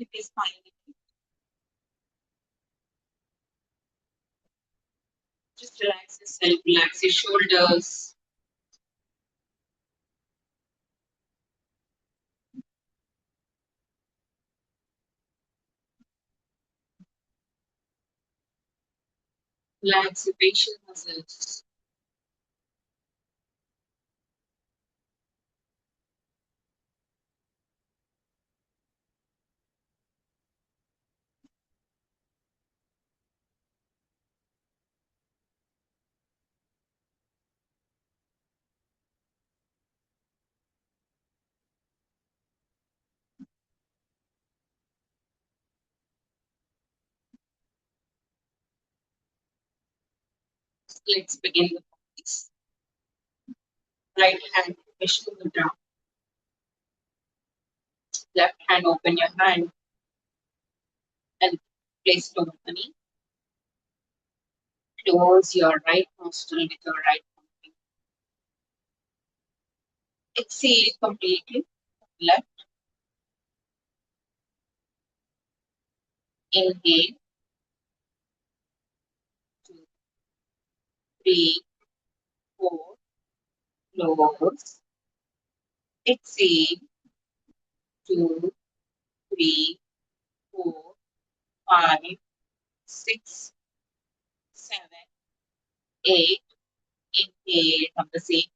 It is fine. Just relax yourself, relax your shoulders, relax your facial muscles. Let's begin the practice. Right hand push to the ground. Left hand open your hand and place it over the knee. Close your right nostril with your right thumb. Exhale completely. Left. Inhale. 2, 3, 4. Close. Exhale. 2, 3, 4, 5, 6, 7, 8. Inhale from the same.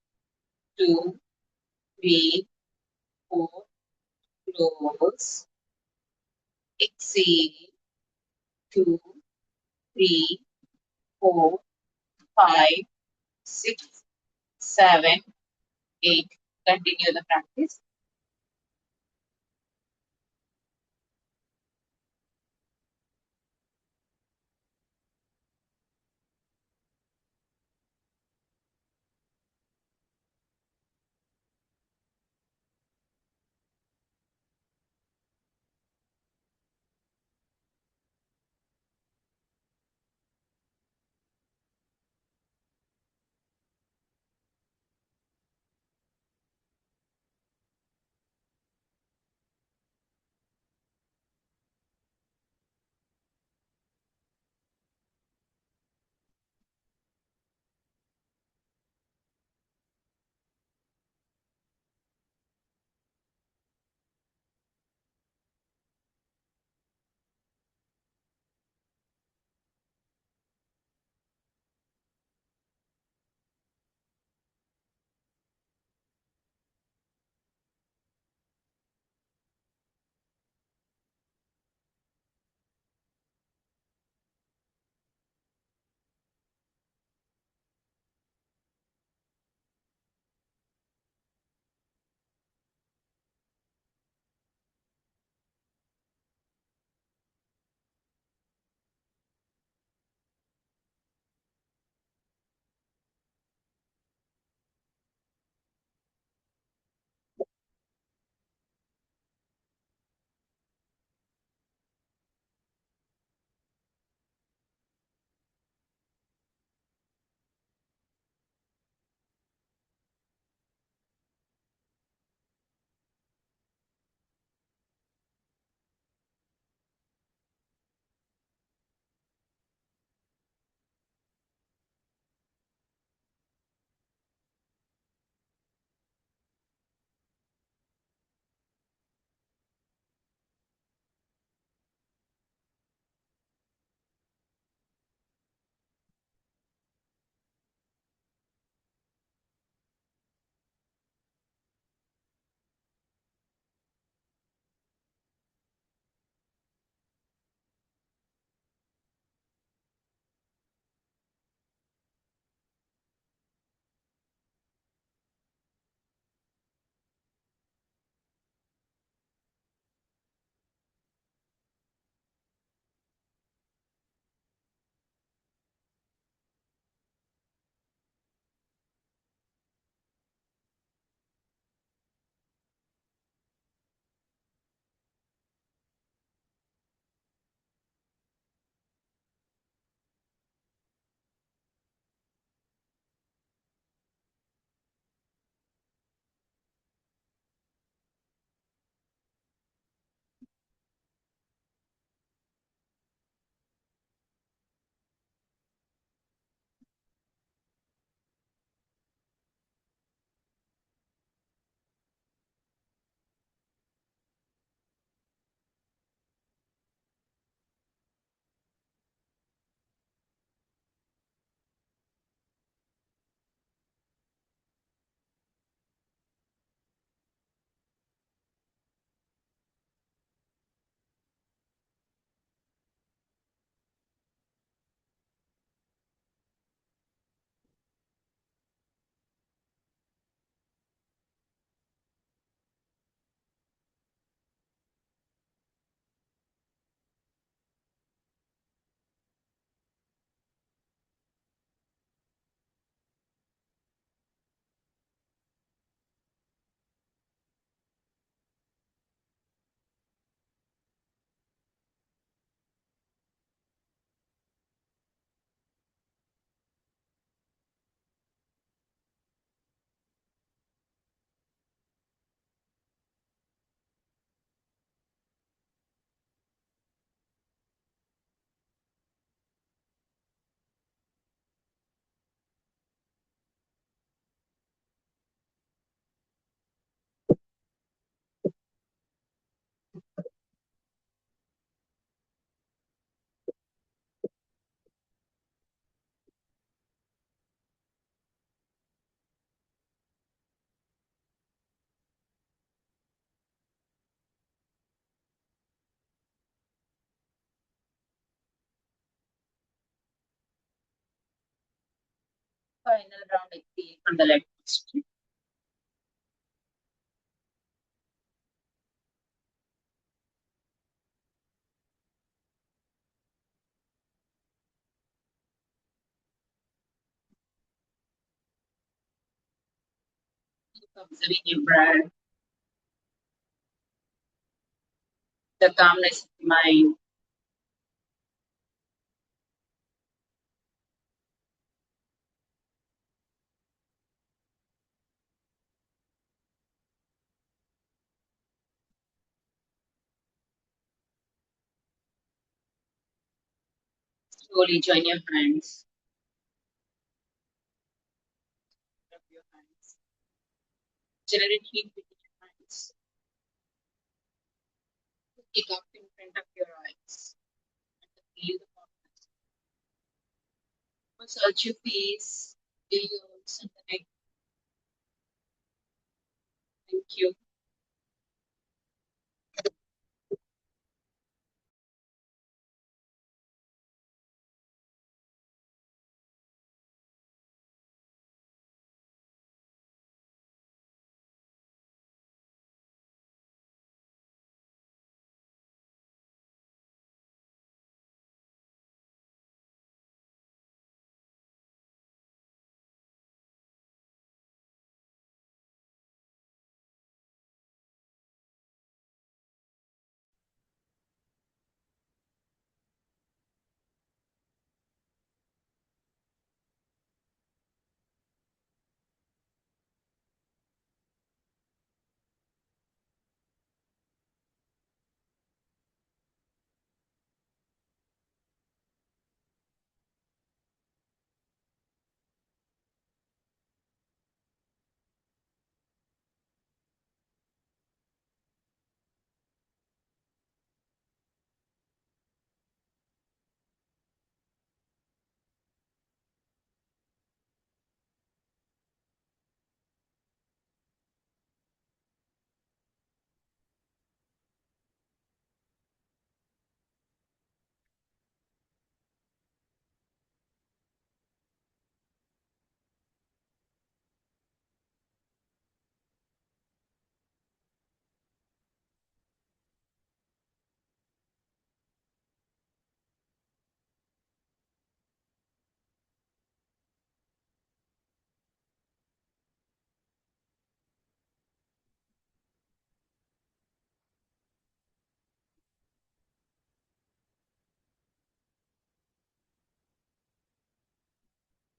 2, 3, 4. Close. Exhale. 2, 3, 4, 5, 6, 7, 8. Continue the practice. final round from the left question. Keep observing your breath, the calmness of mind. Slowly join your hands. Rub your hands. Generate heat within your hands. Kick up in front of your eyes. And feel the calmness. Massage your face, your ears, and the neck. Thank you.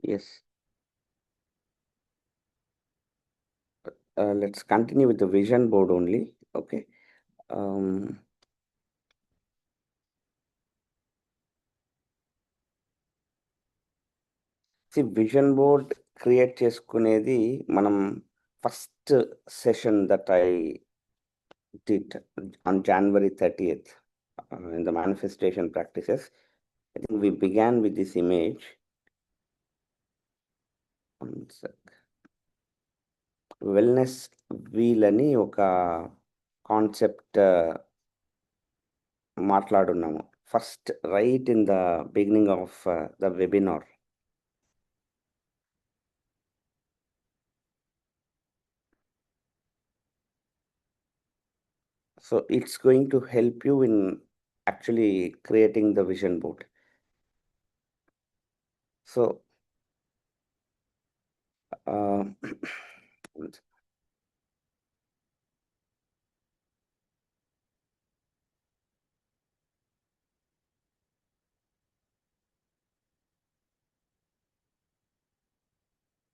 Yes. Let's continue with the vision board only. Okay. Vision board create చేసుకునేది మనం first session that I did on January 30th in the manifestation practices. I think we began with this image. One sec. Wellness wheel అని ఒక concept మాట్లాడున్నాము first right in the beginning of the webinar. So it's going to help you in actually creating the vision board. So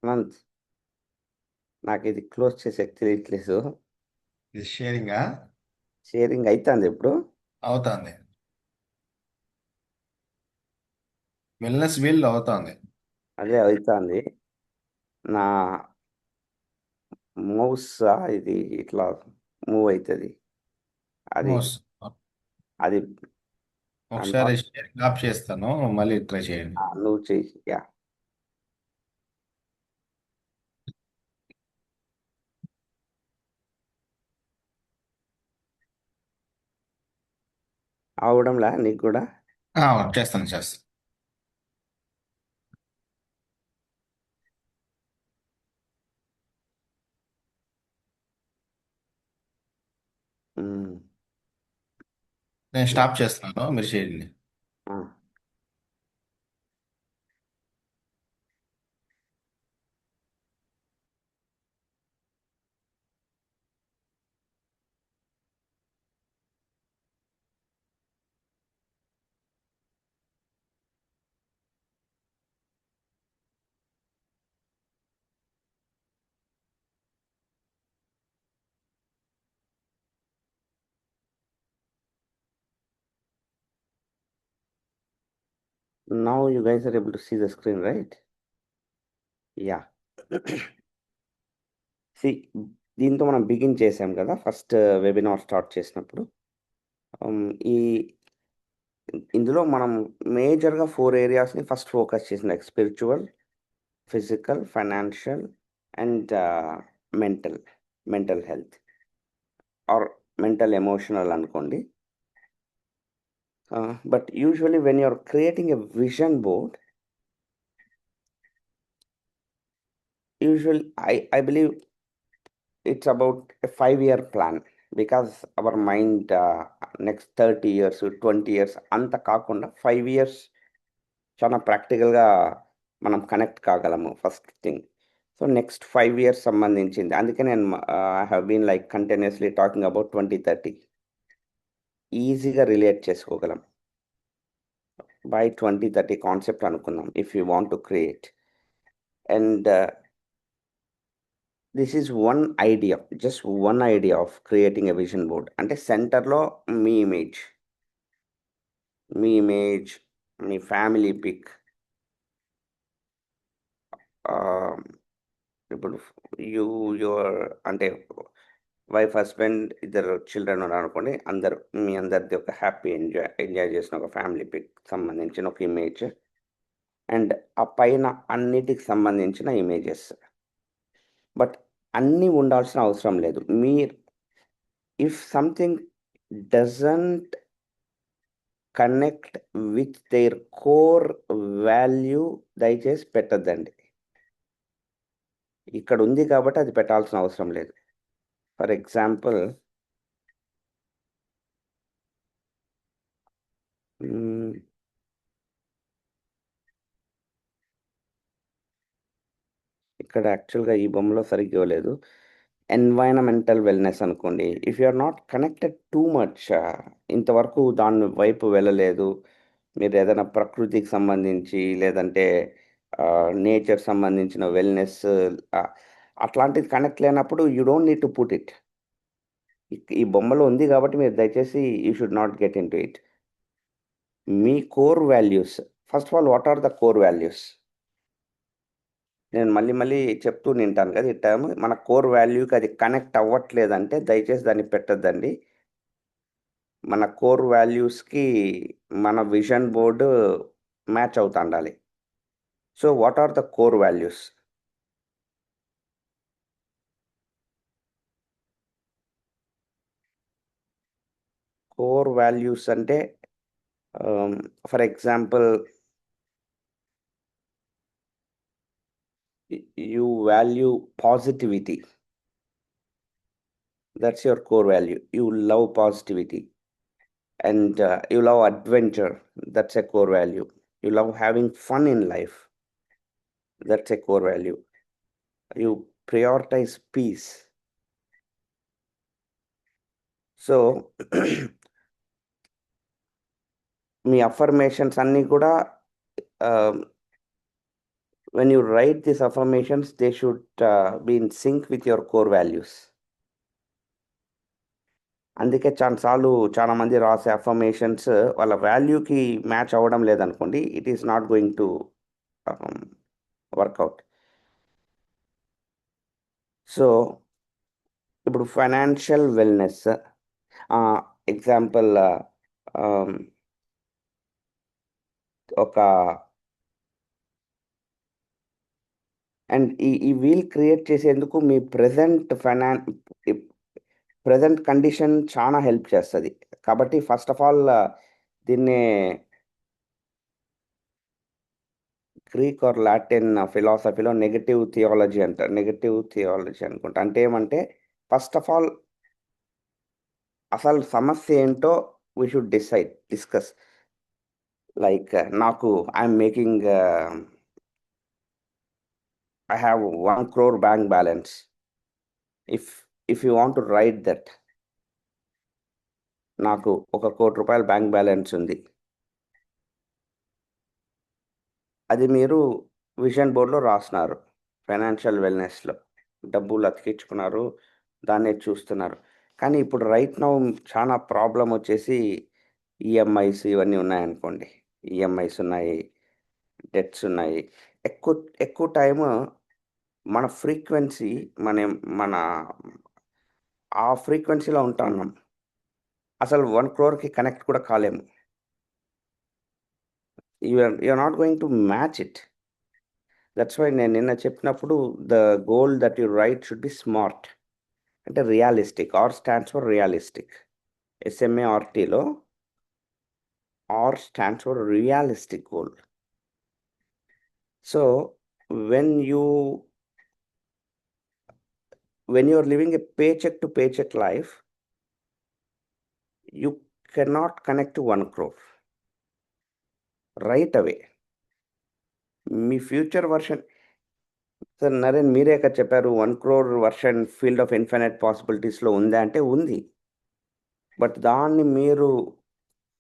Anant నాకు ఇది close చేసే తెలియట్లేదు. ఇది sharing sharing అవుతుంది ఎప్పుడు అవుతుంది, వెల్నెస్ వీల్ అవుతుంది. అదే అవుతుంది. నా మౌస్ ఇది ఇట్లా మూవ్ అవుతుంది. అది మోస్ అది ఒకసారి షేరింగ్ ఆఫ్ చేస్తాను, మళ్ళీ ట్రై చేయండి. నువ్వు చెయ్యి. యా అవడంలా నీకు కూడా చేస్తాను. నేను స్టాప్ చేస్తున్నాను, మీరు చేయండి. Now you guys are able to see the screen, right? Yeah. See, దీంతో మనం బిగిన్ చేసాం కదా ఫస్ట్ వెబినార్ స్టార్ట్ చేసినప్పుడు. ఈ ఇందులో మనం మేజర్గా 4 ఏరియాస్ని ఫస్ట్ ఫోకస్ చేసిన, like spiritual, physical, financial and mental health or mental emotional అనుకోండి. But usually when you're creating a vision board, usually I believe it's about a 5-year plan, because our mind next 30 years 20 years అంత కాకుండా 5 years చాలా ప్రాక్టికల్గా మనం connect కాగలము first thing. So next 5 years సంబంధించింది, అందుకే నేను I have been like continuously talking about 2030 ఈజీగా రిలేట్ చేసుకోగలం. బై 2030 కాన్సెప్ట్ అనుకుందాం if you want to create. And this is just one idea of creating a vision board. అంటే సెంటర్లో మీ image, మీ ఫ్యామిలీ పిక్. ఇప్పుడు యువర్ అంటే వైఫ్, హస్బెండ్, ఇద్దరు చిల్డ్రన్ ఉన్నారు అనుకోండి, మీ అందరిది ఒక హ్యాపీ ఎంజాయ్ చేసిన ఒక ఫ్యామిలీ పిక్ సంబంధించిన ఒక ఇమేజ్, అండ్ ఆ పైన అన్నిటికి సంబంధించిన ఇమేజెస్. బట్ అన్నీ ఉండాల్సిన అవసరం లేదు. If something doesn't connect with their core value, దయచేసి పెట్టద్దండి. ఇక్కడ ఉంది కాబట్టి అది పెట్టాల్సిన అవసరం లేదు. ఫర్ ఎగ్జాంపుల్, ఇక్కడ యాక్చువల్గా ఈ బొమ్మలో సరిగ్గా ఇవ్వలేదు. ఎన్వైరన్మెంటల్ వెల్నెస్ అనుకోండి. If you are not connected too much, ఇంతవరకు దాని వైపు వెళ్ళలేదు, మీరు ఏదైనా ప్రకృతికి సంబంధించి లేదంటే నేచర్ సంబంధించిన వెల్నెస్ అట్లాంటిది కనెక్ట్ లేనప్పుడు you don't need to put it. ఈ బొమ్మలో ఉంది కాబట్టి మీరు దయచేసి you should not get into it. మీ core values, first of all what are the core values? నేను మళ్ళీ చెప్తూ నింటాను కదా ఈ టర్మ్. మన కోర్ వాల్యూకి అది కనెక్ట్ అవ్వట్లేదంటే దయచేసి దాన్ని పెట్టద్దండి. మన కోర్ వాల్యూస్కి మన విజన్ బోర్డు మ్యాచ్ అవుతా ఉండాలి. So what are the core values? Core values అంటే for example, you value positivity. That's your core value. You love positivity. And you love adventure. That's a core value. You love having fun in life. That's a core value. You prioritize peace. So me affirmations అన్నీ కూడా when you write these affirmations, they should be in sync with your core values. అందుకే చాలా మంది రాసే affirmations వాళ్ళ వాల్యూకి match అవ్వడం లేదనుకోండి, it is not going to work out. So ఇప్పుడు ఫైనాన్షియల్ వెల్నెస్ ఎగ్జాంపుల్, ఒక అండ్ ఈ వీల్ క్రియేట్ చేసేందుకు మీ ప్రెజెంట్ కండిషన్ చాలా హెల్ప్ చేస్తుంది. కాబట్టి ఫస్ట్ ఆఫ్ ఆల్ దీన్ని గ్రీక్ ఆర్ లాటిన్ ఫిలాసఫీలో నెగటివ్ థియాలజీ అంటారు. నెగటివ్ థియాలజీ అనుకుంటా. అంటే ఏమంటే ఫస్ట్ ఆఫ్ ఆల్ అసలు సమస్య ఏంటో వీ షుడ్ డిస్కస్. లైక్ నాకు I'm making I have 1 crore bank balance. If you want to write that, నాకు 1 కోటి రూపాయల బ్యాంక్ బ్యాలెన్స్ ఉంది. అది మీరు విజన్ బోర్డ్‌లో రాస్తున్నారు. ఫైనాన్షియల్ వెల్‌నెస్‌లో. డబ్బులు అతికించుకున్నారు. దాన్నే చూస్తున్నారు. కానీ ఇప్పుడు రైట్ నౌ చాలా ప్రాబ్లమ్ వచ్చేసి ఈఎంఐస్ ఇవన్నీ ఉన్నాయనుకోండి. ఈఎంఐస్ ఉన్నాయి. డెట్స్ ఉన్నాయి. ఎక్కువ ఎక్కువ టైము మన ఫ్రీక్వెన్సీ మన ఆ ఫ్రీక్వెన్సీలో ఉంటున్నాం. అసలు 1 క్రోర్‌కి కనెక్ట్ కూడా కాలేము. You are not going to match it. That's why నేను నిన్న చెప్పినప్పుడు the goal that you write should be smart. అంటే realistic. R stands for realistic. ఎస్ఎంఏఆర్టీలో R stands for realistic goal. So when you are living a paycheck to paycheck life, you cannot connect to 1 crore right away. మీ future version sir Naren మీరే కదా చెప్పారు 1 crore version field of infinite పాసిబిలిటీస్‌లో ఉందా అంటే ఉంది. But దాన్ని మీరు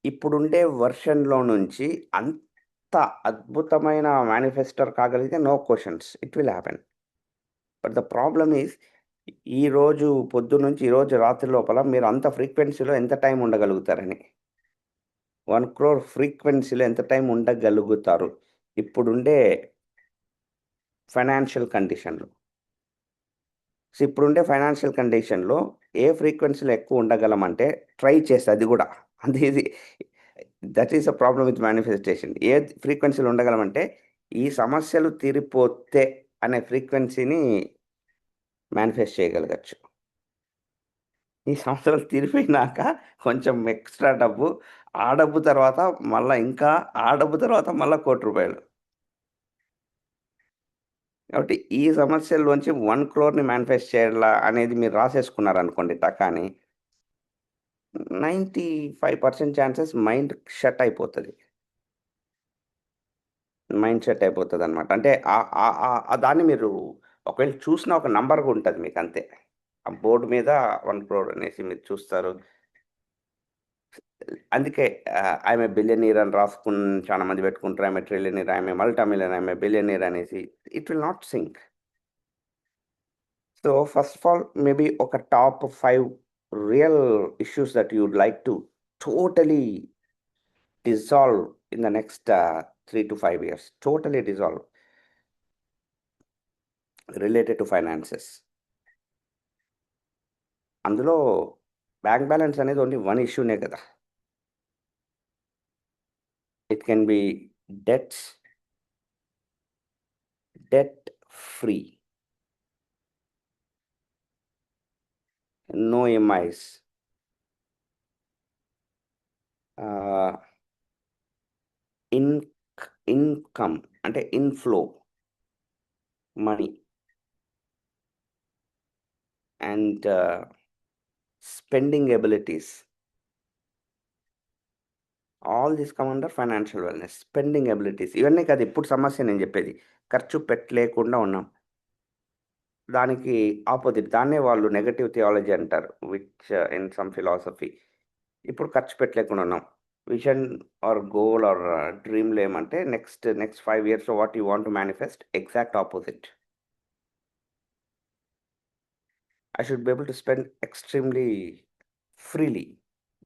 ఇప్పుడుండే వర్షన్‌లో నుంచి అంత అద్భుతమైన మేనిఫెస్టర్ కాగలిగితే no questions. It will happen. But the problem is ఈరోజు పొద్దున్నుంచి ఈరోజు రాత్రి లోపల మీరు అంత ఫ్రీక్వెన్సీలో ఎంత టైం ఉండగలుగుతారని. 1 crore ఫ్రీక్వెన్సీలో ఎంత టైం ఉండగలుగుతారు ఇప్పుడుండే ఫైనాన్షియల్ కండిషన్‌లో. సో ఇప్పుడుండే ఫైనాన్షియల్ కండిషన్‌లో ఏ ఫ్రీక్వెన్సీలో ఎక్కువ ఉండగలమంటే ట్రై చేస్తే అది కూడా. ఇది that is the problem with manifestation. ఏ ఫ్రీక్వెన్సీలో ఉండగలమంటే ఈ సమస్యలు తీరిపోతే అనే ఫ్రీక్వెన్సీని మేనిఫెస్ట్ చేయగలగచ్చు. ఈ సమస్యలు తీరిపోయినాక కొంచెం ఎక్స్‌ట్రా డబ్బు, ఆ డబ్బు తర్వాత మళ్ళా ఇంకా ఆ డబ్బు తర్వాత మళ్ళా రూ. 1,00,00,000. కాబట్టి ఈ సమస్యల్లోంచి 1 క్రోర్‌ని మేనిఫెస్ట్ చేయాలా అనేది మీరు రాసేసుకున్నారనుకోండి టకాని 95% ఛాన్సెస్ మైండ్ షట్ అయిపోతది. మైండ్ షట్ అయిపోతదనమాట. అంటే దాన్ని మీరు ఒకవేళ చూసినా ఒక నంబర్‌గా ఉంటది మీకంతే. ఆ బోర్డ్ మీద 1 క్రోర్ అనేసి మీరు చూస్తారు. అందుకే ఐయామ్ ఏ బిలియనీర్ అని చాలా మంది పెట్టుకుంటారు. I'm a trillionaire, I'm a multi millionaire, I'm a billionaire అనేసి. It will not sync. So first of all maybe ఒక top 5 real issues that you would like to totally dissolve in the next 3 to 5 years. Totally dissolve. Related to finances. అందులో bank balance అనేది only 1 ఇష్యూనే కదా! It can be debts, debt free. No EMIs. Income అంటే inflow money. And spending abilities. All this come under financial wellness. Spending abilities ఇవన్నీ కాదు ఇప్పుడు సమస్య నేను చెప్పేది. ఖర్చు పెట్టలేకుండా ఉన్నాం. దానికి ఆపోజిట్ దాన్నే వాళ్ళు నెగెటివ్ థియాలజీ అంటారు. Which in some philosophy. ఇప్పుడు ఖర్చు పెట్టలేకుండా ఉన్నాం. విజన్ ఆర్ గోల్ ఆర్ డ్రీమ్‌లో ఏమంటే నెక్స్ట్ 5 ఇయర్స్‌లో what you want to manifest exact opposite. I should be able to spend extremely freely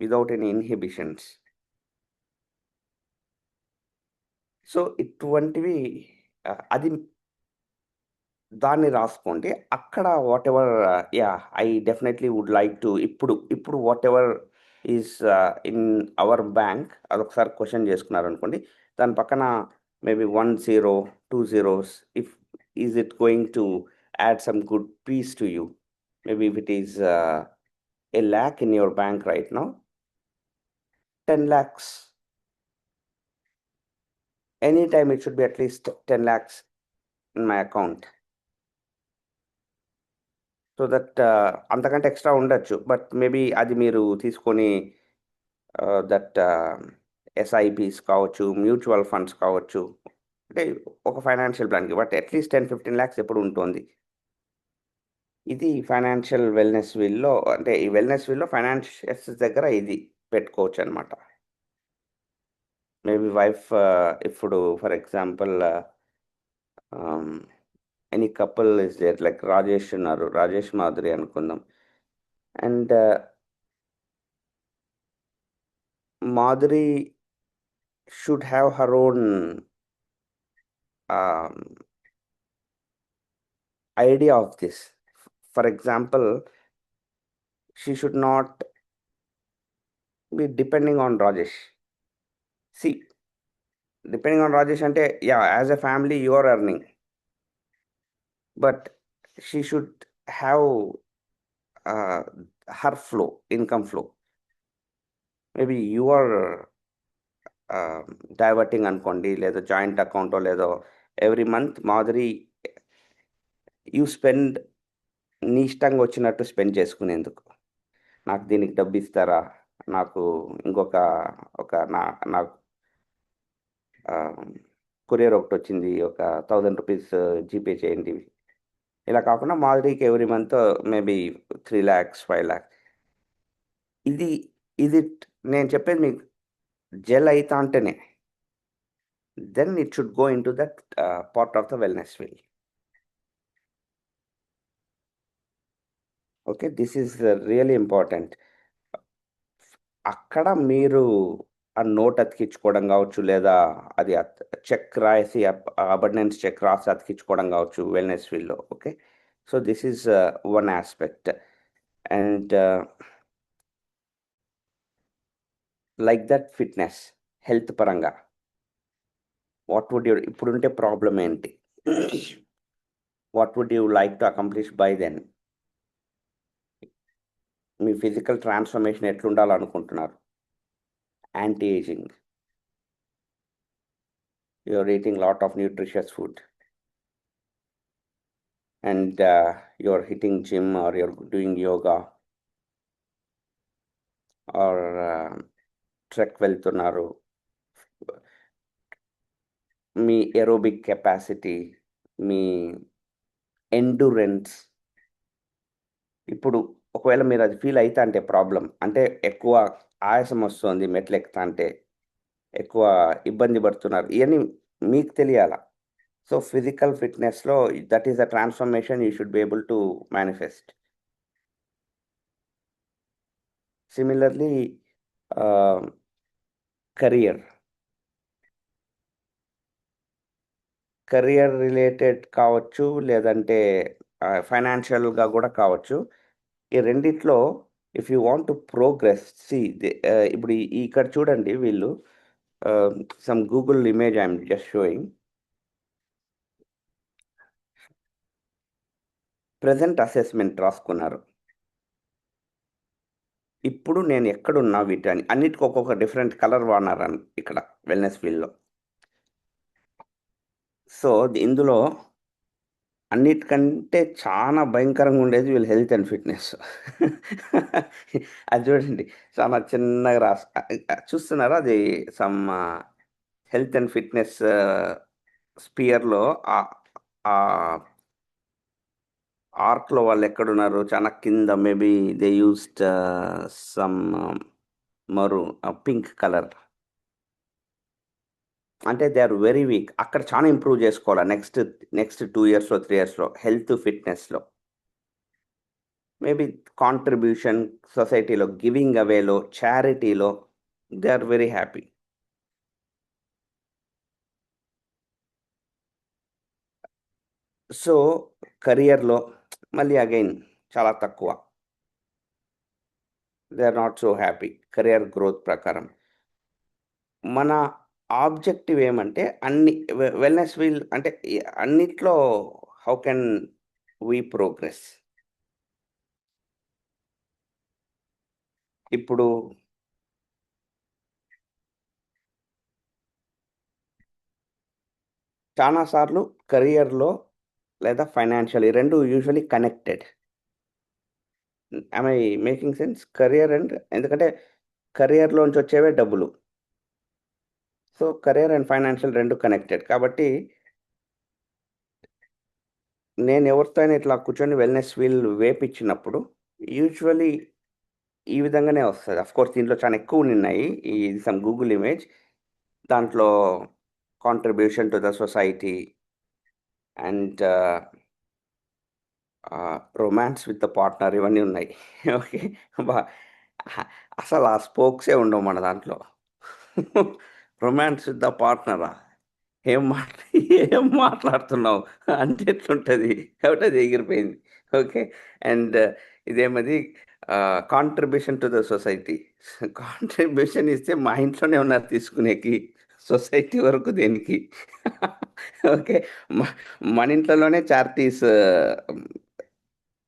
without any inhibitions. So ఇటువంటివి అది దాన్ని రాసుకోండి. అక్కడ whatever I definitely would like to ఇప్పుడు whatever is in our bank అదొకసారి question చేసుకున్నారనుకోండి. దాని పక్కన maybe 1 zero, 2 zeros is it going to add some good peace to you. Maybe if it is a lakh in your bank right now, 10 lakhs. Anytime it should be at least 10 lakhs in my account. So that అంతకంటే extra ఉండొచ్చు. But maybe అది మీరు తీసుకొని that SIPs కావచ్చు, mutual funds కావచ్చు. అంటే ఒక financial ప్లాన్‌కి. But at least 10-15 lakhs ఎప్పుడు ఉంటుంది. ఇది ఫైనాన్షియల్ వెల్‌నెస్ వీల్‌లో అంటే ఈ వెల్‌నెస్ వీల్‌లో ఫైనాన్షియల్స్ దగ్గర ఇది పెట్టుకోవచ్చనమాట. మేబీ వైఫ్ ఇప్పుడు for example any couple is there like Rajesh ఉన్నారు. రాజేష్, మాధురి అనుకుందాం. And Madhuri should have her own idea of this. For example, she should not be depending on Rajesh. See, depending on Rajesh ante, yeah, as a family you are earning, but she should have uh, her flow, income flow. Maybe you are diverting అనుకోండి, లేదా joint అకౌంటో లేదో every month మాదిరి you spend నీ ఇష్టంగా వచ్చినట్టు spend చేసుకునేందుకు. నాకు దీనికి డబ్బు ఇస్తారా, నాకు ఇంకొక ఒక నాకు కొరియర్ ఒకటి వచ్చింది, ఒక ₹1000 జీపే చేయండి. ఇలా కాకుండా మాధురికి every month maybe 3 lakhs, 5 lakhs. ఇది ఇది నేను చెప్పేది మీకు జెల్ అయితా అంటేనే then it should go in to that part of the wellness wheel. Okay, this is really important. అక్కడ మీరు ఆ నోట్ అతికించుకోవడం కావచ్చు, లేదా అది చెక్ రాసి అబండెన్స్ చెక్ రాసి అతికించుకోవడం కావచ్చు వెల్నెస్ వీల్లో. Okay, so this is one aspect. And like that fitness health పరంగా వాట్ వుడ్ యూ ఇప్పుడుంటే ప్రాబ్లం ఏంటి, what would you like to accomplish by then? మీ ఫిజికల్ ట్రాన్స్ఫర్మేషన్ ఎట్లుండాలనుకుంటున్నారు? Anti ageing, you're eating lot of nutritious food, and you're hitting gym or you're doing yoga or trek వెళ్తున్నారు. మీ aerobic capacity, మీ endurance, ఇప్పుడు ఒకవేళ మీరు అది feel అవుతా అంటే problem అంటే ఎక్కువ ఆయాసం వస్తుంది, మెట్లు ఎక్కుతా అంటే ఎక్కువ ఇబ్బంది పడుతున్నారు, ఇవన్నీ మీకు తెలియాల. సో ఫిజికల్ ఫిట్నెస్లో that is the transformation you should be able to manifest. Similarly career related కావచ్చు, లేదంటే ఫైనాన్షియల్గా కూడా కావచ్చు. ఈ రెండిట్లో if you want to progress, ఇప్పుడు ఇక్కడ చూడండి వీళ్ళు some Google image I'm just showing. Present assessment రాసుకున్నారు. ఇప్పుడు నేను ఎక్కడున్నా వీటని అన్నిటికీ ఒక్కొక్క డిఫరెంట్ కలర్ వాడినారు ఇక్కడ వెల్నెస్ ఫీల్డ్లో. సో ఇందులో అన్నిటికంటే చాలా భయంకరంగా ఉండేది వీళ్ళ హెల్త్ అండ్ ఫిట్నెస్. అది చూడండి, చాలా చిన్నగా చూస్తున్నారా? అది సమ్ హెల్త్ అండ్ ఫిట్నెస్ స్పియర్లో ఆర్క్లో వాళ్ళు ఎక్కడున్నారు, చాలా కింద maybe they used some pink colour. అంటే దే ఆర్ వెరీ వీక్. అక్కడ చాలా ఇంప్రూవ్ చేసుకోవాలి నెక్స్ట్ 2 yearsలో 3 yearsలో హెల్త్ ఫిట్నెస్లో. మేబీ కాంట్రిబ్యూషన్ సొసైటీలో, గివింగ్ అవేలో, చారిటీలో they are very happy. So కెరియర్లో మళ్ళీ అగైన్ చాలా తక్కువ, they are not so happy career growth ప్రకారం. మన ఆబ్జెక్టివ్ ఏమంటే అన్ని వెల్నెస్ వీల్ అంటే అన్నిట్లో హౌ కెన్ వీ ప్రోగ్రెస్. ఇప్పుడు చాలా సార్లు కెరియర్లో లేదా ఫైనాన్షియల్, ఈ రెండు usually connected. I making sense? Career and ఎందుకంటే కెరియర్‌లోంచి వచ్చేవే డబ్బులు. So, career and financial 2 connected. కాబట్టి నేను ఎవరితో అయినా ఇట్లా కూర్చొని వెల్‌నెస్ వీల్ వేపిచ్చినప్పుడు యూజువల్లీ ఈ విధంగానే వస్తది. ఆఫ్‌కోర్స్ దీంట్లో చాలా ఎక్కువున్నాయి. ఈ సమ్ గూగుల్ ఇమేజ్. దాంట్లో contribution to the society and romance with the partner ఇవన్నీ ఉన్నాయి. ఓకే. బా అహ అసలు ఆ స్పోక్సే ఉండవు మన దాంట్లో. రొమాన్స్ విత్ ద పార్ట్నరా? ఏం మాట్ ఏం మాట్లాడుతున్నావు? అంటే ఎట్లుంటది? కాబట్టి అది ఎగిరిపోయింది. ఓకే. అండ్ ఇదేమది contribution to the society. Contribution ఇస్తే మా ఇంట్లోనే ఉన్నారు తీసుకునేకి. సొసైటీ వరకు దేనికి? ఓకే. మ మన ఇంట్లలోనే చారిటీస్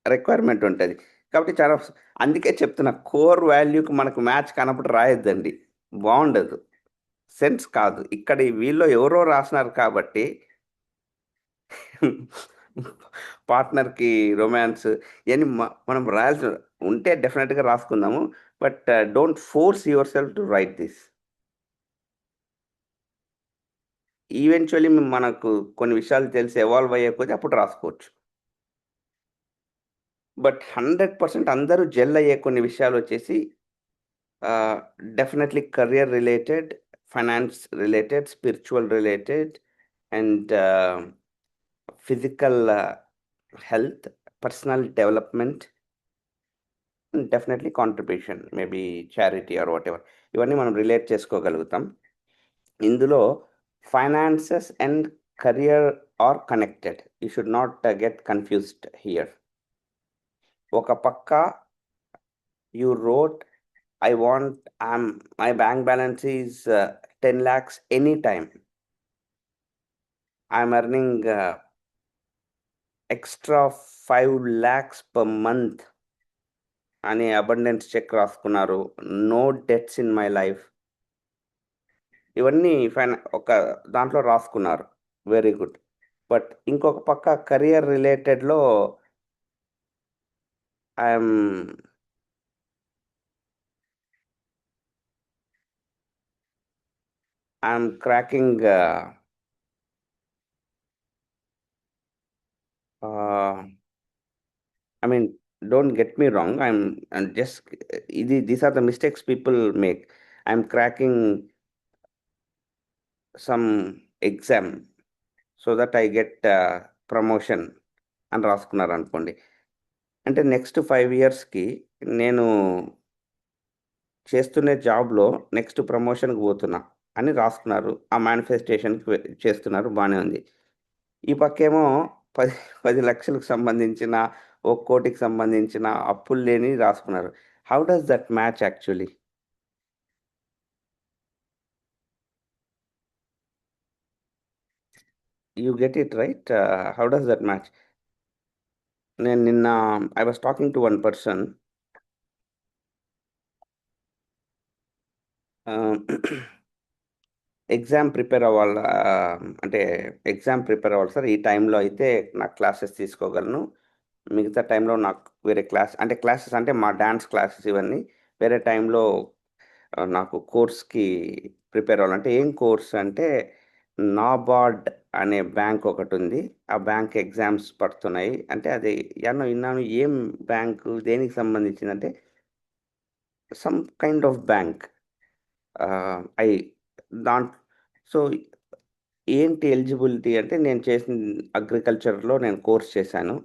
రిక్వైర్మెంట్ ఉంటది. కాబట్టి చాలా అందుకే చెప్తున్నా కోర్ వాల్యూకి మనకు మ్యాచ్ కానప్పుడు రాయొద్దండి. బావుండదు. సెన్స్ కాదు. ఇక్కడ ఈ వీళ్ళో ఎవరో రాసినారు కాబట్టి పార్ట్నర్‌కి రొమాన్స్ ఇయన్నీ మనం రాయాల్సిన ఉంటే డెఫినిట్‌గా రాసుకుందాము. But don't force yourself to write this. Eventually మనకు కొన్ని విషయాలు తెలిసి ఎవాల్వ్ అయ్యే కొద్దీ అప్పుడు రాసుకోవచ్చు. బట్ 100% అందరూ జెల్ అయ్యే కొన్ని విషయాలొచ్చేసి ah, definitely career related, finance related, spiritual related and physical health, personal development, definitely contribution. Maybe charity or whatever. ఇవన్నీ మనం రిలేట్ చేసుకోగలుగుతాం. ఇందులో finances and career are connected. You should not get confused here. ఒక పక్క you wrote I want my bank balance is 10 lakhs anytime. I'm earning extra 5 lakhs per month అని abundance cheque రాసుకున్నారు. No debts in my life. ఇవన్నీ ఒక దాంట్లో రాసుకున్నారు. Very good. But ఇంకొక పక్క కెరియర్ రిలేటెడ్‌లో I'm cracking I mean, don't get me wrong. I'm just these are the mistakes people make. I'm cracking some exam so that I get promotion అని రాసుకున్నారనుకోండి. అంటే next 5 ఇయర్స్‌కి నేను చేస్తున్న జాబ్‌లో నెక్స్ట్ ప్రమోషన్‌కి పోతున్నా అని రాసుకున్నారు. ఆ మేనిఫెస్టేషన్‌కి చేస్తున్నారు. బానే ఉంది. ఈ పక్కేమో 10 లక్షలకు సంబంధించిన, 1,00,00,000కి సంబంధించిన అప్పులు లేనివి రాసుకున్నారు. How does that match actually? You get it right? How does that match? నేను నిన్న I was talking to one person. Exam prepare అవ్వాలా అంటే ఎగ్జామ్ ప్రిపేర్ అవ్వాలి సార్. ఈ టైంలో అయితే నాకు క్లాసెస్ తీసుకోగలను. మిగతా టైంలో నాకు వేరే క్లాసెస్ అంటే మా డాన్స్ క్లాసెస్ ఇవన్నీ. వేరే టైంలో నాకు కోర్స్‌కి ప్రిపేర్ అవ్వాలంటే ఏం కోర్స్ అంటే నాబార్డ్ అనే బ్యాంక్ ఒకటుంది. ఆ బ్యాంక్ ఎగ్జామ్స్ పడుతున్నాయి. అంటే అది యాడనో విన్నాను. ఏం బ్యాంకు? దేనికి సంబంధించిందంటే సమ్ కైండ్ ఆఫ్ బ్యాంక్. ఆహ్, ఐ దాంట్ సో ఏంటి ఎలిజిబిలిటీ అంటే నేను చేసిన అగ్రికల్చర్‌లో నేను కోర్స్ చేశాను.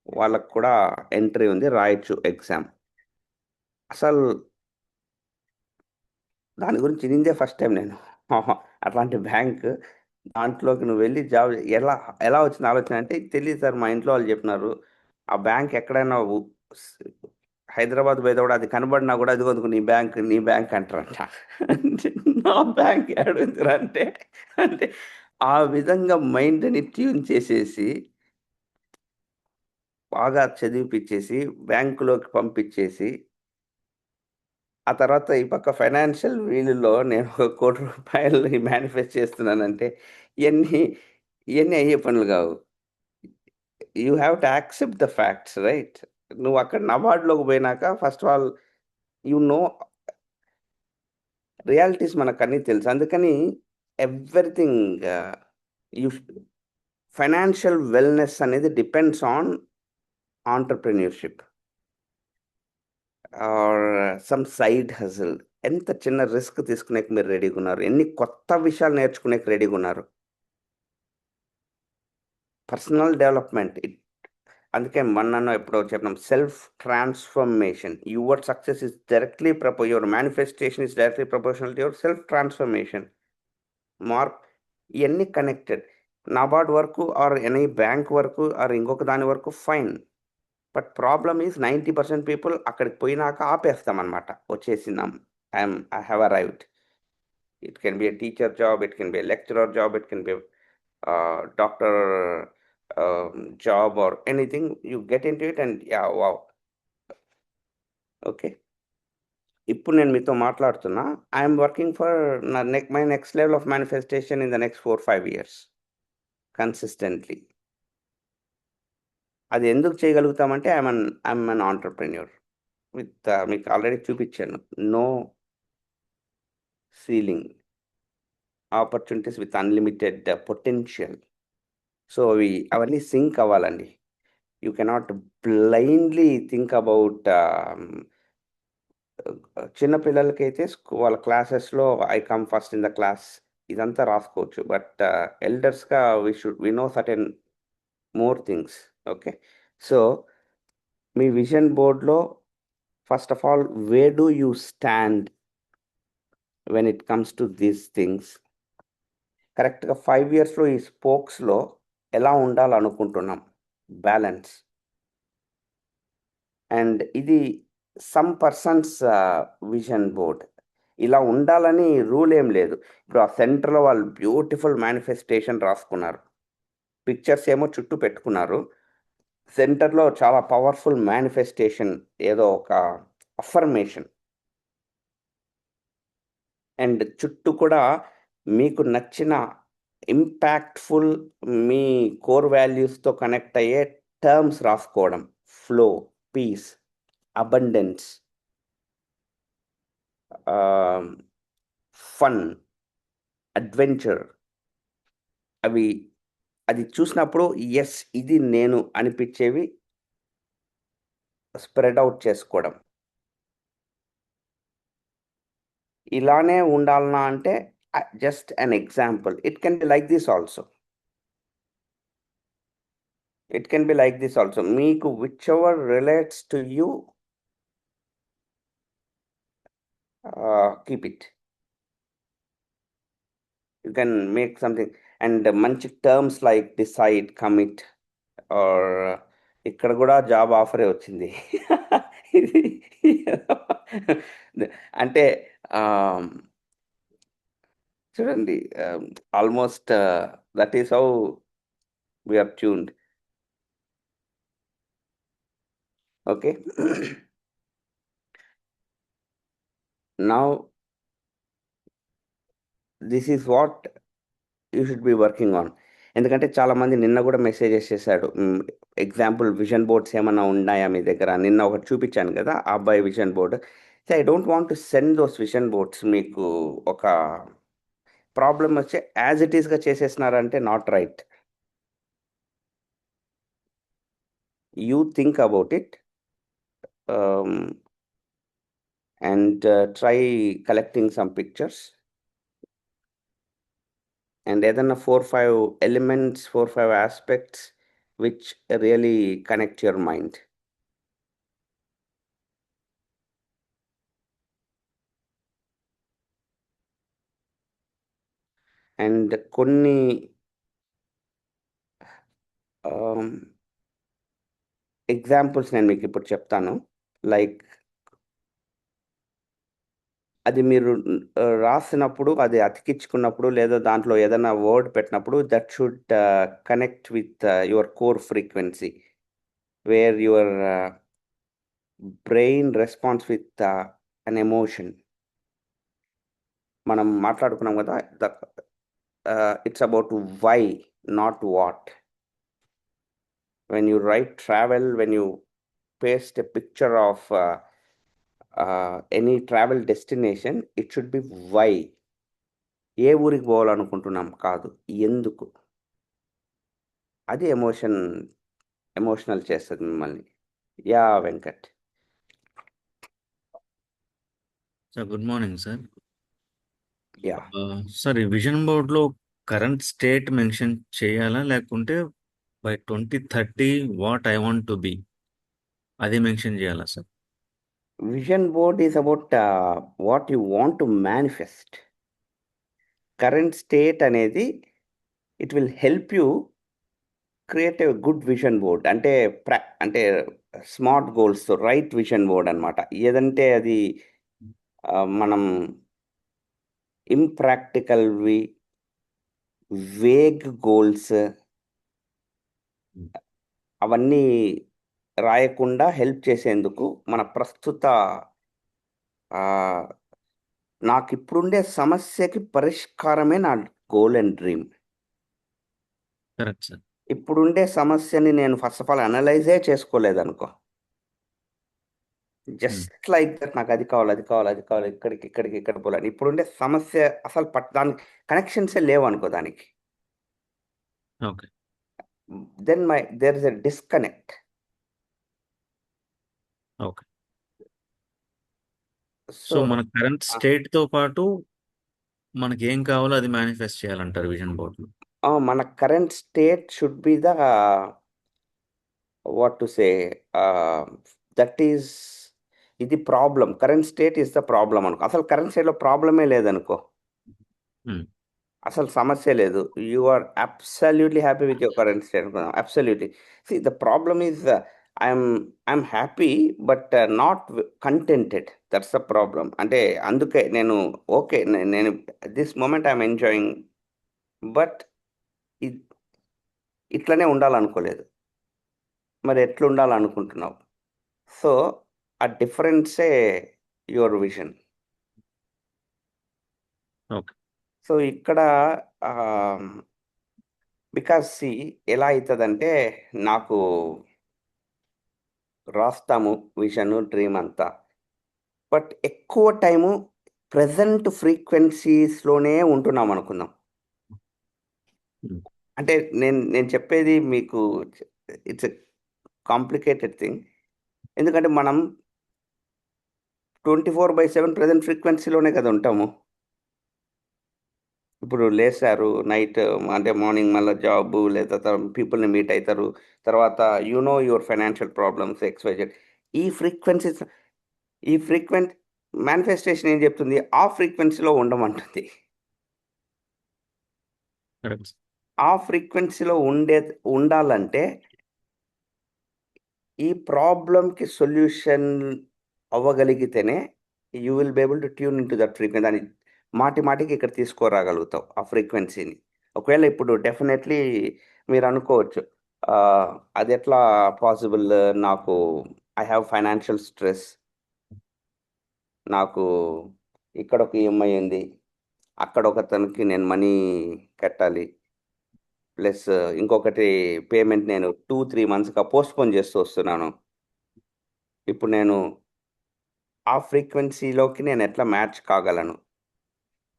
వాళ్ళకి కూడా ఎంట్రీ ఉంది. రాయొచ్చు ఎగ్జామ్. అసలు దాని గురించి ఇనిందే ఫస్ట్ టైమ్ నేను. ఆహా! అట్లాంటి బ్యాంక్ దాంట్లోకి నువ్వు వెళ్లి జాబ్ ఎలా ఎలా వచ్చింది ఆలోచన అంటే తెలీదు సార్ మా ఇంట్లో వాళ్ళు చెప్పినారు. ఆ బ్యాంక్ ఎక్కడైనా స్ హైదరాబాద్ పోతే కూడా అది కనబడినా కూడా అదిగో అదిగో నీ బ్యాంక్ అంటారంట. అంటే నా బ్యాంక్ ఏడుందిరా అంటే, అంటే ఆ విధంగా మైండ్‌ని ట్యూన్ చేసేసి బాగా చదివిపిచ్చేసి బ్యాంకులోకి పంపించేసి ఆ తర్వాత ఈ పక్క ఫైనాన్షియల్ వీలులో నేను ఒక రూ. 1,00,00,000 మేనిఫెస్ట్ చేస్తున్నానంటే ఇయన్నీ, ఇయన్నీ అయ్యే పనులు గావు. You have to accept the facts right? నువ్వు అక్కడ నబార్డ్‌లోకి పోయినాక first of all you know realities మనకన్నీ తెలుసు. అందుకని ఎవ్రీథింగ్ యూ ఫైనాన్షియల్ వెల్‌నెస్ అనేది depends on entrepreneurship or some side hustle. ఎంత చిన్న రిస్క్ తీసుకునేకి మీరు రెడీగున్నారు? ఎన్ని కొత్త విషయాలు నేర్చుకునేకి రెడీగున్నారు? పర్సనల్ డెవలప్‌మెంట్ అందుకే మొన్ననో ఎప్పుడో చెప్పినాం self transformation. Your success is directly your manifestation is directly proportional to your self transformation. ఇయన్నీ కనెక్టెడ్. నాబార్డ్ వరకు ఆర్ ఎనీ బ్యాంక్ వరకు ఆర్ ఇంకొక దాని వరకు fine. But problem is 90% people అక్కడికి పోయినాక ఆపేస్తామనమాట. వచ్చేసినాం. I have arrived. It can be a teacher job, it can be a lecturer job, it can be a doctor job or anything. You get into it and yeah, wow. Okay. ఇప్పుడు నేను మీతో మాట్లాడుతున్నా. I'm working for my next level of manifestation in the next 4-5 years consistently. అది ఎందుకు చేయగలుగుతామంటే I'm an entrepreneur with మీకు already చూపించాను. No ceiling. Opportunities with unlimited potential. So అవన్నీ సింక్ అవ్వాలండి. You cannot blindly think about చిన్న పిల్లలకైతే వాళ్ళ క్లాసెస్‌లో I come first in the class ఇదంతా రాసుకోవచ్చు. బట్ ఎల్డర్స్‌గా we know certain more things. Okay. So మీ విజన్ బోర్డ్‌లో first of all wear do you stand when it comes to these things? కరెక్ట్‌గా 5 ఇయర్స్‌లో ఈ స్పోక్స్‌లో ఎలా ఉండాలనుకుంటున్నాం? బ్యాలెన్స్. అండ్ ఇది సమ్ పర్సన్స్ విజన్ బోర్డ్. ఇలా ఉండాలని రూల్ ఏం లేదు. ఇప్పుడు ఆ సెంటర్‌లో వాళ్ళు బ్యూటిఫుల్ మేనిఫెస్టేషన్ రాసుకున్నారు. పిక్చర్స్ ఏమో చుట్టూ పెట్టుకున్నారు. సెంటర్‌లో చాలా పవర్‌ఫుల్ మేనిఫెస్టేషన్ ఏదో ఒక అఫర్మేషన్. అండ్ చుట్టూ కూడా మీకు నచ్చిన ఇంపాక్ట్‌ఫుల్ మీ కోర్ వాల్యూస్‌తో కనెక్ట్ అయ్యే టర్మ్స్ రాసుకోవడం. Flow, peace, abundance, fun, adventure. అది చూసినప్పుడు యెస్ ఇది నేను అనిపించేవి స్ప్రెడ్ అవుట్ చేసుకోవడం. ఇలానే ఉండాలనా అంటే just an example. It can be like this also. మీకు which ever relates to you keep it. You can make something and మంచి terms like decide, commit or ఇక్కడ కూడా జాబ్ ఆఫరే వచ్చింది. అంటే చూడండి almost that is how we are tuned. Okay. Now this is what you should be working on. ఎందుకంటే చాలామంది నిన్న కూడా మెసేజెస్ చేశాడు. ఎగ్జాంపుల్ విజన్ బోర్డ్స్ ఏమన్నా ఉన్నాయా మీ దగ్గర? నిన్న ఒకటి చూపించాను కదా ఆ అబ్బాయి vision board. So I don't want to send those vision boards. మీకు ఒక ప్రాబ్లమ్ వచ్చి యాజ్ ఇట్ ఈస్‌గా చేసేసినారంటే not right. You think about it and try collecting some pictures. And ఏదన్నా 4-5 elements, 4-5 aspects which really connect your mind. And కొన్ని examples నేను మీకు ఇప్పుడు చెప్తాను. లైక్ అది మీరు రాసినప్పుడు, అది అతికించుకున్నప్పుడు లేదా దాంట్లో ఏదైనా వర్డ్ పెట్టినప్పుడు that should connect with your core frequency where your brain response with an emotion. మనం మాట్లాడుకున్నాం కదా it's about why not what. When you write travel, when you paste a picture of any travel destination, it should be why. ఏ ఊరికి పోవాలనుకుంటున్నాం కాదు, ఎందుకు. అది emotional చేస్తుంది మిమ్మల్ని. Yeah Venkat. Sir good morning sir. Yeah sir ఈ విజన్ బోర్డ్లో కరెంట్ స్టేట్ మెన్షన్ చేయాలా లేకుంటే by 2030 what I want to be అది మెన్షన్ చేయాలా sir? Vision board is about what you want to manifest. Current state అనేది it will help you create a good vision board. అంటే అంటే smart goals, right vision board అనమాట. ఏదంటే అది మనం ఇంప్రాక్టికల్వి, vague goals అవన్నీ రాయకుండా హెల్ప్ చేసేందుకు మన ప్రస్తుత నాకు ఇప్పుడుండే సమస్యకి పరిష్కారమే నా goal and dream. Correct sir. ఇప్పుడుండే సమస్యని నేను ఫస్ట్ ఆఫ్ ఆల్ అనలైజే చేసుకోలేదనుకో, జస్ట్ లైక్ దట్ నాకు అది కావాలి, అది కావాలి, అది కావాలి, ఇక్కడ పోలని. ఇప్పుడుండే సమస్య అసలు దానికి కనెక్షన్సే లేవు అనుకో దానికి. Okay. Then there is a disconnect. Okay. So మన కరెంట్ స్టేట్ తో పాటు మనకి ఏం కావాలో అది మేనిఫెస్ట్ చేయాలంటారు విజన్ బోర్డ్ లో. మన current state should be the what to say that is ఇది problem. Current state is the problem అనుకో. అసలు కరెంట్ స్టేట్లో ప్రాబ్లమే లేదనుకో, అసలు సమస్య లేదు. You are absolutely happy with your current state. Absolutely. See the problem is I'm happy but not contented. That's the problem. అంటే అందుకే నేను ఓకే, నేను this moment I'm enjoying, but ఇట్లనే ఉండాలనుకోలేదు. మరి ఎట్లా ఉండాలనుకుంటున్నావు? సో ఆ డిఫరెన్సే యువర్ విజన్. ఓకే. సో ఇక్కడ బికాస్ ఎలా అవుతుందంటే, నాకు రాస్తాము విజన్, డ్రీమ్ అంతా, బట్ ఎక్కువ టైము ప్రెజెంట్ ఫ్రీక్వెన్సీస్లోనే ఉంటున్నాం అనుకుందాం. అంటే నేను చెప్పేది మీకు ఇట్స్ ఎ కాంప్లికేటెడ్ థింగ్. ఎందుకంటే మనం 24/7 ప్రెజెంట్ ఫ్రీక్వెన్సీలోనే కదా ఉంటాము. ఇప్పుడు లేసారు నైట్, అంటే మార్నింగ్ మళ్ళీ జాబు, లేదా పీపుల్ని మీట్ అవుతారు, తర్వాత యువర్ ఫైనాన్షియల్ ప్రాబ్లమ్స్ XYZ. ఈ ఫ్రీక్వెన్సీ మేనిఫెస్టేషన్ ఏం చెప్తుంది? ఆ ఫ్రీక్వెన్సీలో ఉండమంటుంది. ఆ ఫ్రీక్వెన్సీలో ఉండాలంటే ఈ ప్రాబ్లంకి సొల్యూషన్ అవ్వగలిగితేనే you will be able to tune in to that frequency. దాన్ని మాటికి ఇక్కడ తీసుకురాగలుగుతావు ఆ ఫ్రీక్వెన్సీని. ఒకవేళ ఇప్పుడు డెఫినెట్లీ మీరు అనుకోవచ్చు, అది ఎట్లా పాసిబుల్, నాకు ఐ హ్యావ్ ఫైనాన్షియల్ స్ట్రెస్, నాకు ఇక్కడ ఒక ఈఎంఐ ఉంది, అక్కడ ఒకతనికి నేను మనీ కట్టాలి, ప్లస్ ఇంకొకటి పేమెంట్ నేను 2-3 మంత్స్గా పోస్ట్పోన్ చేస్తూ వస్తున్నాను. ఇప్పుడు నేను ఆ ఫ్రీక్వెన్సీలోకి నేను ఎట్లా మ్యాచ్ కాగలను?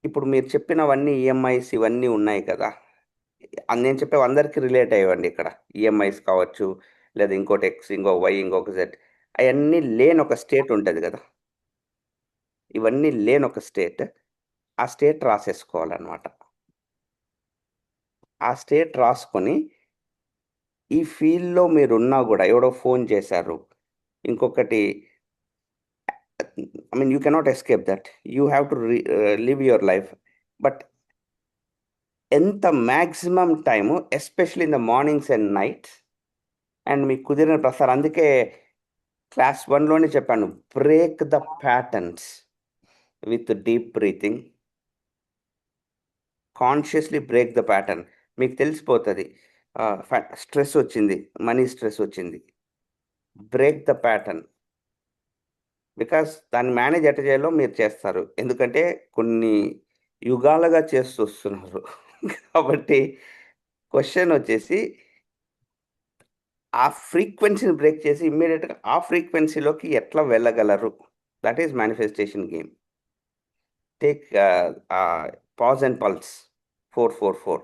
ఇప్పుడు మీరు చెప్పినవన్నీ ఈఎంఐస్ ఇవన్నీ ఉన్నాయి కదా, నేను చెప్పేవి అందరికీ రిలేట్ అయ్యండి. ఇక్కడ ఈఎంఐస్ కావచ్చు, లేదా ఇంకోటి X, ఇంకో Y, ఇంకొక Z, అవన్నీ లేని ఒక స్టేట్ ఉంటుంది కదా. ఇవన్నీ లేని ఒక స్టేట్, ఆ స్టేట్ రాసేసుకోవాలన్నమాట. ఆ స్టేట్ రాసుకొని ఈ ఫీల్డ్లో మీరున్నా కూడా, ఎవడో ఫోన్ చేశారు, ఇంకొకటి, I mean, you cannot escape that. You have to live your life. But ఎంత maximum time, especially in the mornings and nights, and మీకు కుదిరిన ప్రసారం. అందుకే క్లాస్ 1లోనే చెప్పాను, break the patterns with deep breathing. Consciously break the pattern. మీకు తెలిసిపోతుంది, stress వచ్చింది, money stress వచ్చింది, బ్రేక్ ద ప్యాటర్న్. బికాస్ దాన్ని మేనేజ్ ఎట్ట చేయాలో మీరు చేస్తారు, ఎందుకంటే కొన్ని యుగాలుగా చేస్తూ వస్తున్నారు. కాబట్టి క్వశ్చన్ వచ్చేసి, ఆ ఫ్రీక్వెన్సీని బ్రేక్ చేసి ఇమ్మీడియట్గా ఆ ఫ్రీక్వెన్సీలోకి ఎట్లా వెళ్ళగలరు, that is manifestation game. Take pause and pulse 444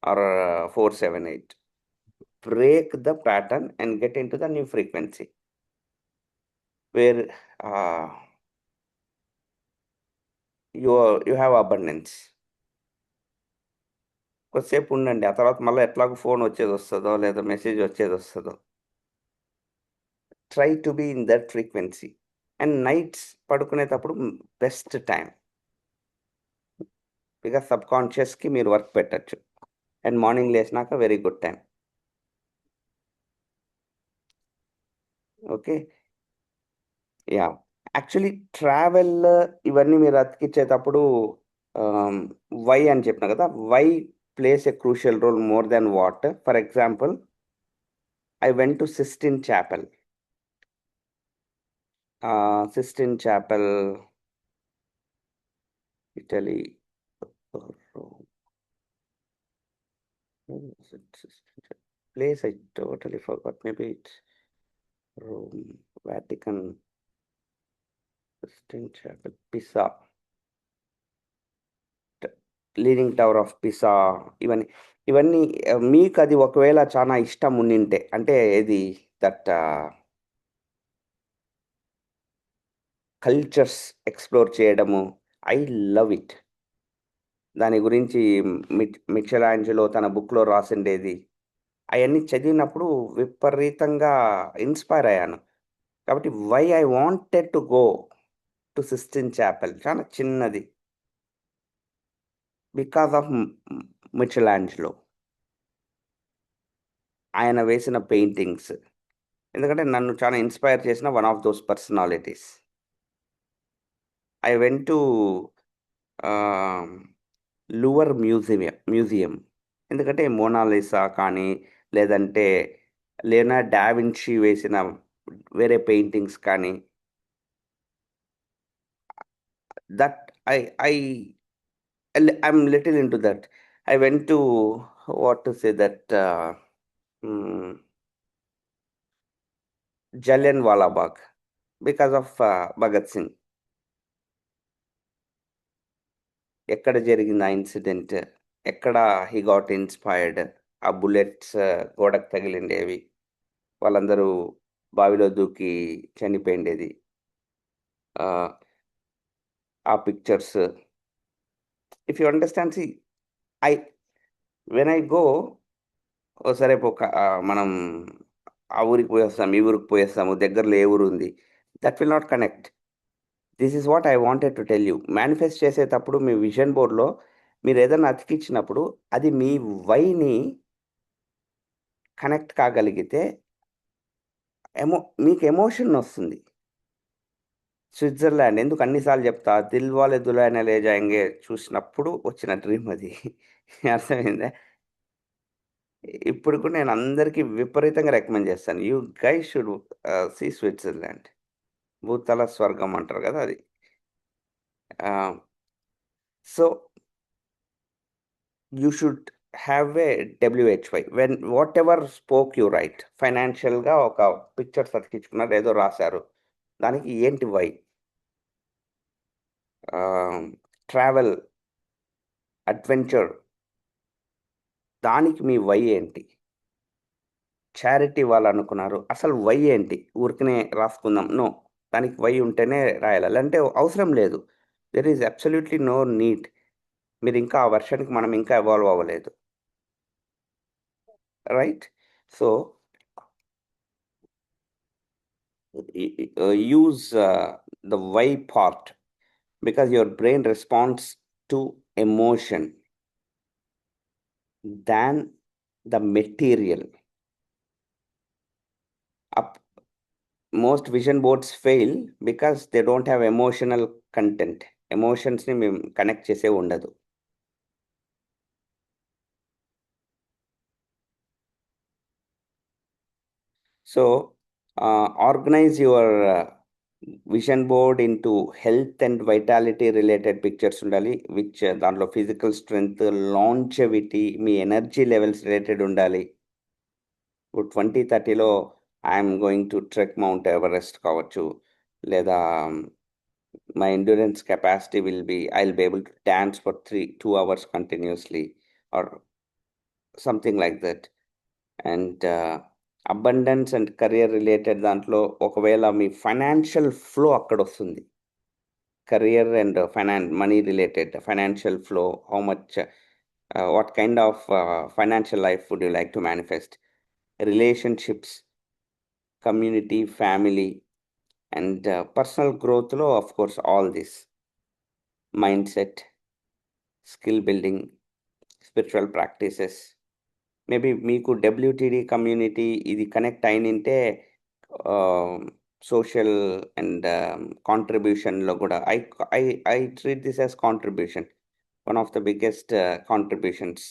or 478. Break the pattern and get into the new frequency where you have abundance. కొద్దిసేపు ఉండండి, ఆ తర్వాత మళ్ళీ ఎట్లాగో ఫోన్ వచ్చేది వస్తుందో లేదా మెసేజ్ వచ్చేది వస్తుందో. Try to be in that frequency. And nights పడుకునేటప్పుడు బెస్ట్ టైం, బికాస్ సబ్ కాన్షియస్కి మీరు వర్క్ పెట్టచ్చు. అండ్ మార్నింగ్ లేచినాక very good time. Okay, yeah. Actually travel ఇవన్నీ మీరు అతికిచ్చేటప్పుడు వై అని చెప్పిన కదా, why plays a crucial role more than what. For example, I went to Sistine Chapel. Sistine Chapel, Italy. Place I totally forgot. Maybe it's Rome, Vatican, Sistine Chapel, Pisa, leaning tower of Pisa. ఇవన్నీ మీకు అది ఒకవేళ చాలా ఇష్టం ఉండింటే, అంటే ఇది that cultures explore చేయడము, ఐ లవ్ ఇట్. దాని గురించి మిచెలాంజెలో తన బుక్లో రాసిండేది, అవన్నీ చదివినప్పుడు విపరీతంగా ఇన్స్పైర్ అయ్యాను. కాబట్టి why I wanted to go to Sistine Chapel, చాలా చిన్నది, బికాస్ ఆఫ్ మిచెలాంజెలో, ఆయన వేసిన పెయింటింగ్స్. ఎందుకంటే నన్ను చాలా ఇన్స్పైర్ చేసిన one of those personalities. I went to Louvre museum. ఎందుకంటే మోనాలిసా కానీ లేదంటే లియోనార్డో డా విన్సీ వేసిన వేరే పెయింటింగ్స్ కానీ, that I'm little into that. I went to, what to say, that Jallianwala Bagh because of Bhagat Singh. ఎక్కడ జరిగింది ఆ incident, ఎక్కడ హీ గాట్ ఇన్స్పైర్డ్, ఆ బుల్లెట్స్ గోడకు తగిలిండేవి, వాళ్ళందరూ బావిలో దూకి చనిపోయిండేది, ఆ pictures. If you understand, see when I go, సరే మనం ఆ ఊరికి పోయేస్తాము, ఈ ఊరికి పోయేస్తాము, దగ్గరలో ఏ ఊరు ఉంది, that will not connect. This is what I wanted to tell you. Manifest చేసేటప్పుడు మీ విజన్ బోర్డ్లో మీరు ఏదైనా అతికిచ్చినప్పుడు అది మీ వైని కనెక్ట్ కాగలిగితే మీకు ఎమోషన్ వస్తుంది. స్విట్జర్లాండ్ ఎందుకు అన్నిసార్లు చెప్తా, దిల్ వాలే దుల్హనియా లే జాయేంగే చూసినప్పుడు వచ్చిన డ్రీమ్ అది. అర్థమైందా? ఇప్పుడు కూడా నేను అందరికీ విపరీతంగా రికమెండ్ చేస్తాను. You guys should see Switzerland. భూతల స్వర్గం అంటారు కదా అది. So you should have a WHY when what ever spoke you right. ఫైనాన్షియల్గా ఒక పిక్చర్స్ అతికించుకున్నారు, ఏదో రాశారు, దానికి ఏంటి వై? ట్రావెల్, అడ్వెంచర్, దానికి మీ వై ఏంటి? చారిటీ ఇవ్వాలనుకున్నారు, అసలు వై ఏంటి? ఊరికనే రాసుకుందాం, నో, దానికి వై ఉంటేనే రాయాలి, అంటే అవసరం లేదు. There is absolutely no need. మీరు ఇంకా ఆ వర్షన్కి మనం ఇంకా ఎవాల్వ్ అవ్వలేదు, right? So use the why part, because your brain responds to emotion than the material. Most vision boards fail because they don't have emotional content. Emotions ni మేము connect చేసే ఉండదు. So organize your vision board into health and vitality related pictures ఉండాలి, which దాంట్లో physical strength, longevity, మీ energy levels related ఉండాలి. ఇప్పుడు 2030లో I'm going to trek Mount Everest కావచ్చు, లేదా my endurance capacity will be I'll be able to dance for 2 hours continuously or something like that. And abundance and career related దాంట్లో ఒకవేళ మీ financial flow అక్కడ వస్తుంది. Career and money related financial flow, how much what kind of financial life would you like to manifest, relationships, community, family and personal గ్రోత్లో of course all this mindset, skill building, spiritual practices. Maybe మీకు WTD community ఇది connect అయినంటే social and కాంట్రిబ్యూషన్లో కూడా I treat this as contribution, one of the biggest contributions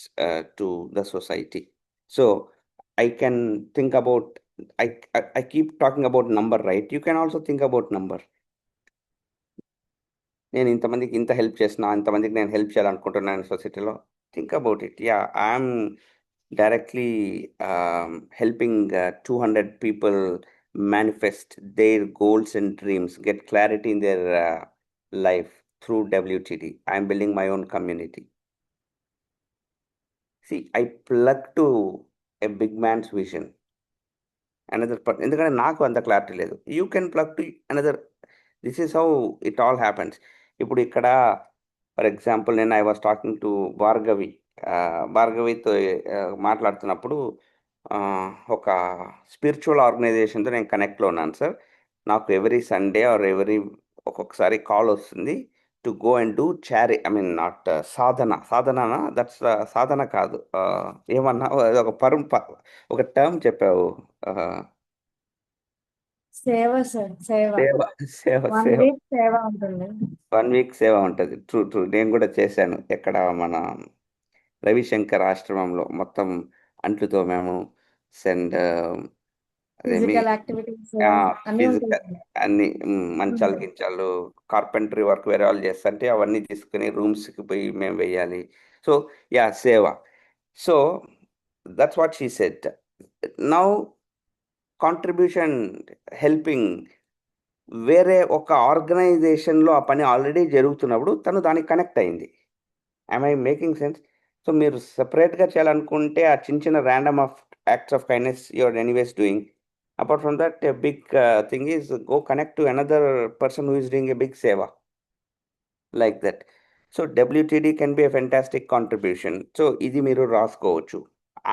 to the society. So I can think about, I keep talking about number, right? You can also think about number. నేను ఇంతమందికి ఇంత help చేసిన, ఇంతమందికి నేను help చేయాలనుకుంటున్నాను సొసైటీలో. Think about it. Yeah, I'm directly helping 200 people manifest their goals and dreams, get clarity in their life through WTD. I'm building my own community. See, I plug to a big man's vision. ఎందుకంటే నాకు అంత clarity లేదు. You can plug to another. This is how it all happens. ఇప్పుడు ఇక్కడ for example నేను I was talking to భార్గవితో మాట్లాడుతున్నప్పుడు ఒక స్పిరిచువల్ ఆర్గనైజేషన్తో నేను కనెక్ట్లో ఉన్నాను సార్. నాకు ఎవ్రీ సండే ఆర్ ఒక్కొక్కసారి కాల్ వస్తుంది to go and do not sadhana that's సాధన కాదు, ఏమన్నా ఒక టర్మ్ చెప్పావు. సేవ సార్, సేవ. సేవ సేవ 1 సేవ వీక్ సేవ ఉంటుంది. 1 వీక్ సేవ ఉంటుంది. ట్రూ. నేను కూడా చేశాను. ఎక్కడ మన రవిశంకర్ ఆశ్రమంలో మొత్తం అంట్లుతో మేము అండ్ అదేమి ఫిజికల్ యాక్టివిటీస్ అన్ని ఫిజికల్ ఉంటాయి. అన్ని మంచాలు గించాలు కార్పెంటరీ వర్క్ వేరే వాళ్ళు చేస్తుంటే అవన్నీ తీసుకుని రూమ్స్కి పోయి మేము వేయాలి. సో యా, సేవ. So that's what she said. Now contribution, helping, వేరే ఒక ఆర్గనైజేషన్లో ఆ పని ఆల్రెడీ జరుగుతున్నప్పుడు తను దానికి కనెక్ట్ అయింది. I making sense? సో మీరు సెపరేట్గా చేయాలనుకుంటే ఆ చిన్న random of acts of kindness you're anyways doing. Apart from that, a big thing is go connect to another person who is doing a big seva like that. So WTD can be a fantastic contribution. So ఇది మీరు రాసుకోవచ్చు.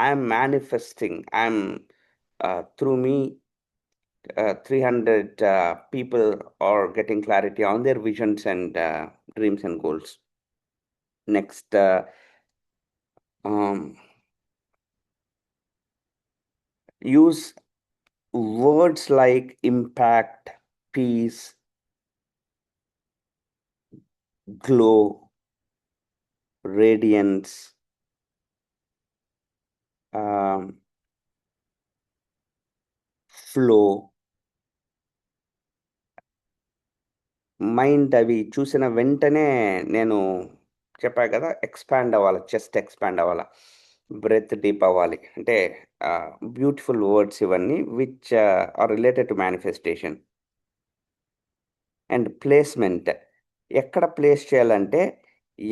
I'm manifesting, I'm through me 300 people are getting clarity on their visions and dreams and goals. Next, use words like impact, peace, glow, radiance, flow, mind. అవి చూసిన వెంటనే నేను చెప్పా కదా, expand అవ్వాలి, చెస్ట్ ఎక్స్పాండ్ అవ్వాలి, బ్రెత్ డీప్ అవ్వాలి. అంటే బ్యూటిఫుల్ వర్డ్స్ ఇవన్నీ which are related to manifestation. And placement, ఎక్కడ ప్లేస్ చేయాలంటే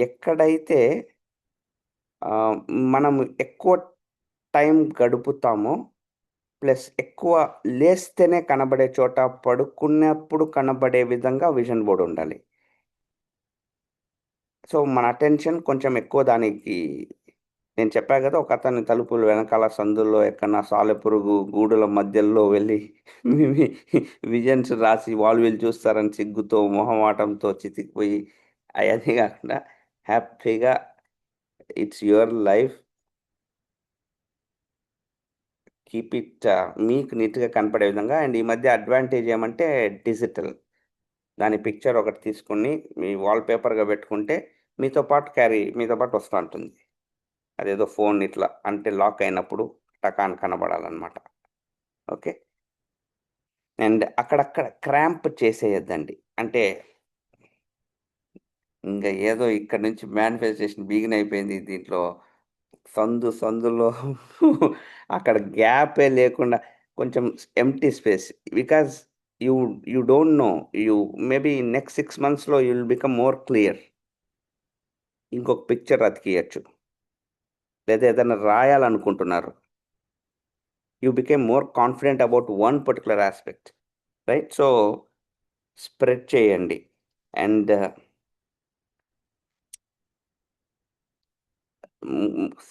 ఎక్కడైతే మనం ఎక్కువ టైం గడుపుతామో, ప్లస్ ఎక్కువ లేస్తేనే కనబడే చోట, పడుకున్నప్పుడు కనబడే విధంగా విజన్ బోర్డ్ ఉండాలి. సో మన అటెన్షన్ కొంచెం ఎక్కువ దానికి. నేను చెప్పా కదా, ఒక అతని తలుపులు వెనకాల సందుల్లో ఎక్కడన్నా సాలెపురుగు గూడుల మధ్యలో వెళ్ళి విజన్స్ రాసి వాళ్ళు వీళ్ళు చూస్తారని సిగ్గుతో మొహమాటంతో చితికిపోయి అవన్నీ కాకుండా హ్యాపీగా it's your life, keep it మీకు నీట్గా కనపడే విధంగా. అండ్ ఈ మధ్య అడ్వాంటేజ్ ఏమంటే డిజిటల్, దాని పిక్చర్ ఒకటి తీసుకుని మీ వాల్పేపర్గా పెట్టుకుంటే మీతో పాటు వస్తూ ఉంటుంది. అదేదో ఫోన్ ఇట్లా అంటే లాక్ అయినప్పుడు టకాన్ కనబడాలన్నమాట. ఓకే. అండ్ అక్కడక్కడ క్రాంప్ చేసేయద్దండి. అంటే ఇంకా ఏదో ఇక్కడ నుంచి మేనిఫెస్టేషన్ బిగిన్ అయిపోయింది, దీంట్లో సందులో అక్కడ గ్యాపే లేకుండా కొంచెం empty space. Because you you don't know. Maybe next 6 మంత్స్‌లో you will become more clear. ఇంకొక పిక్చర్ అతికియొచ్చు. లేదా ఏదైనా రాయాలనుకుంటున్నారు. You became more confident about one particular aspect. Right? So, spread చేయండి. అండ్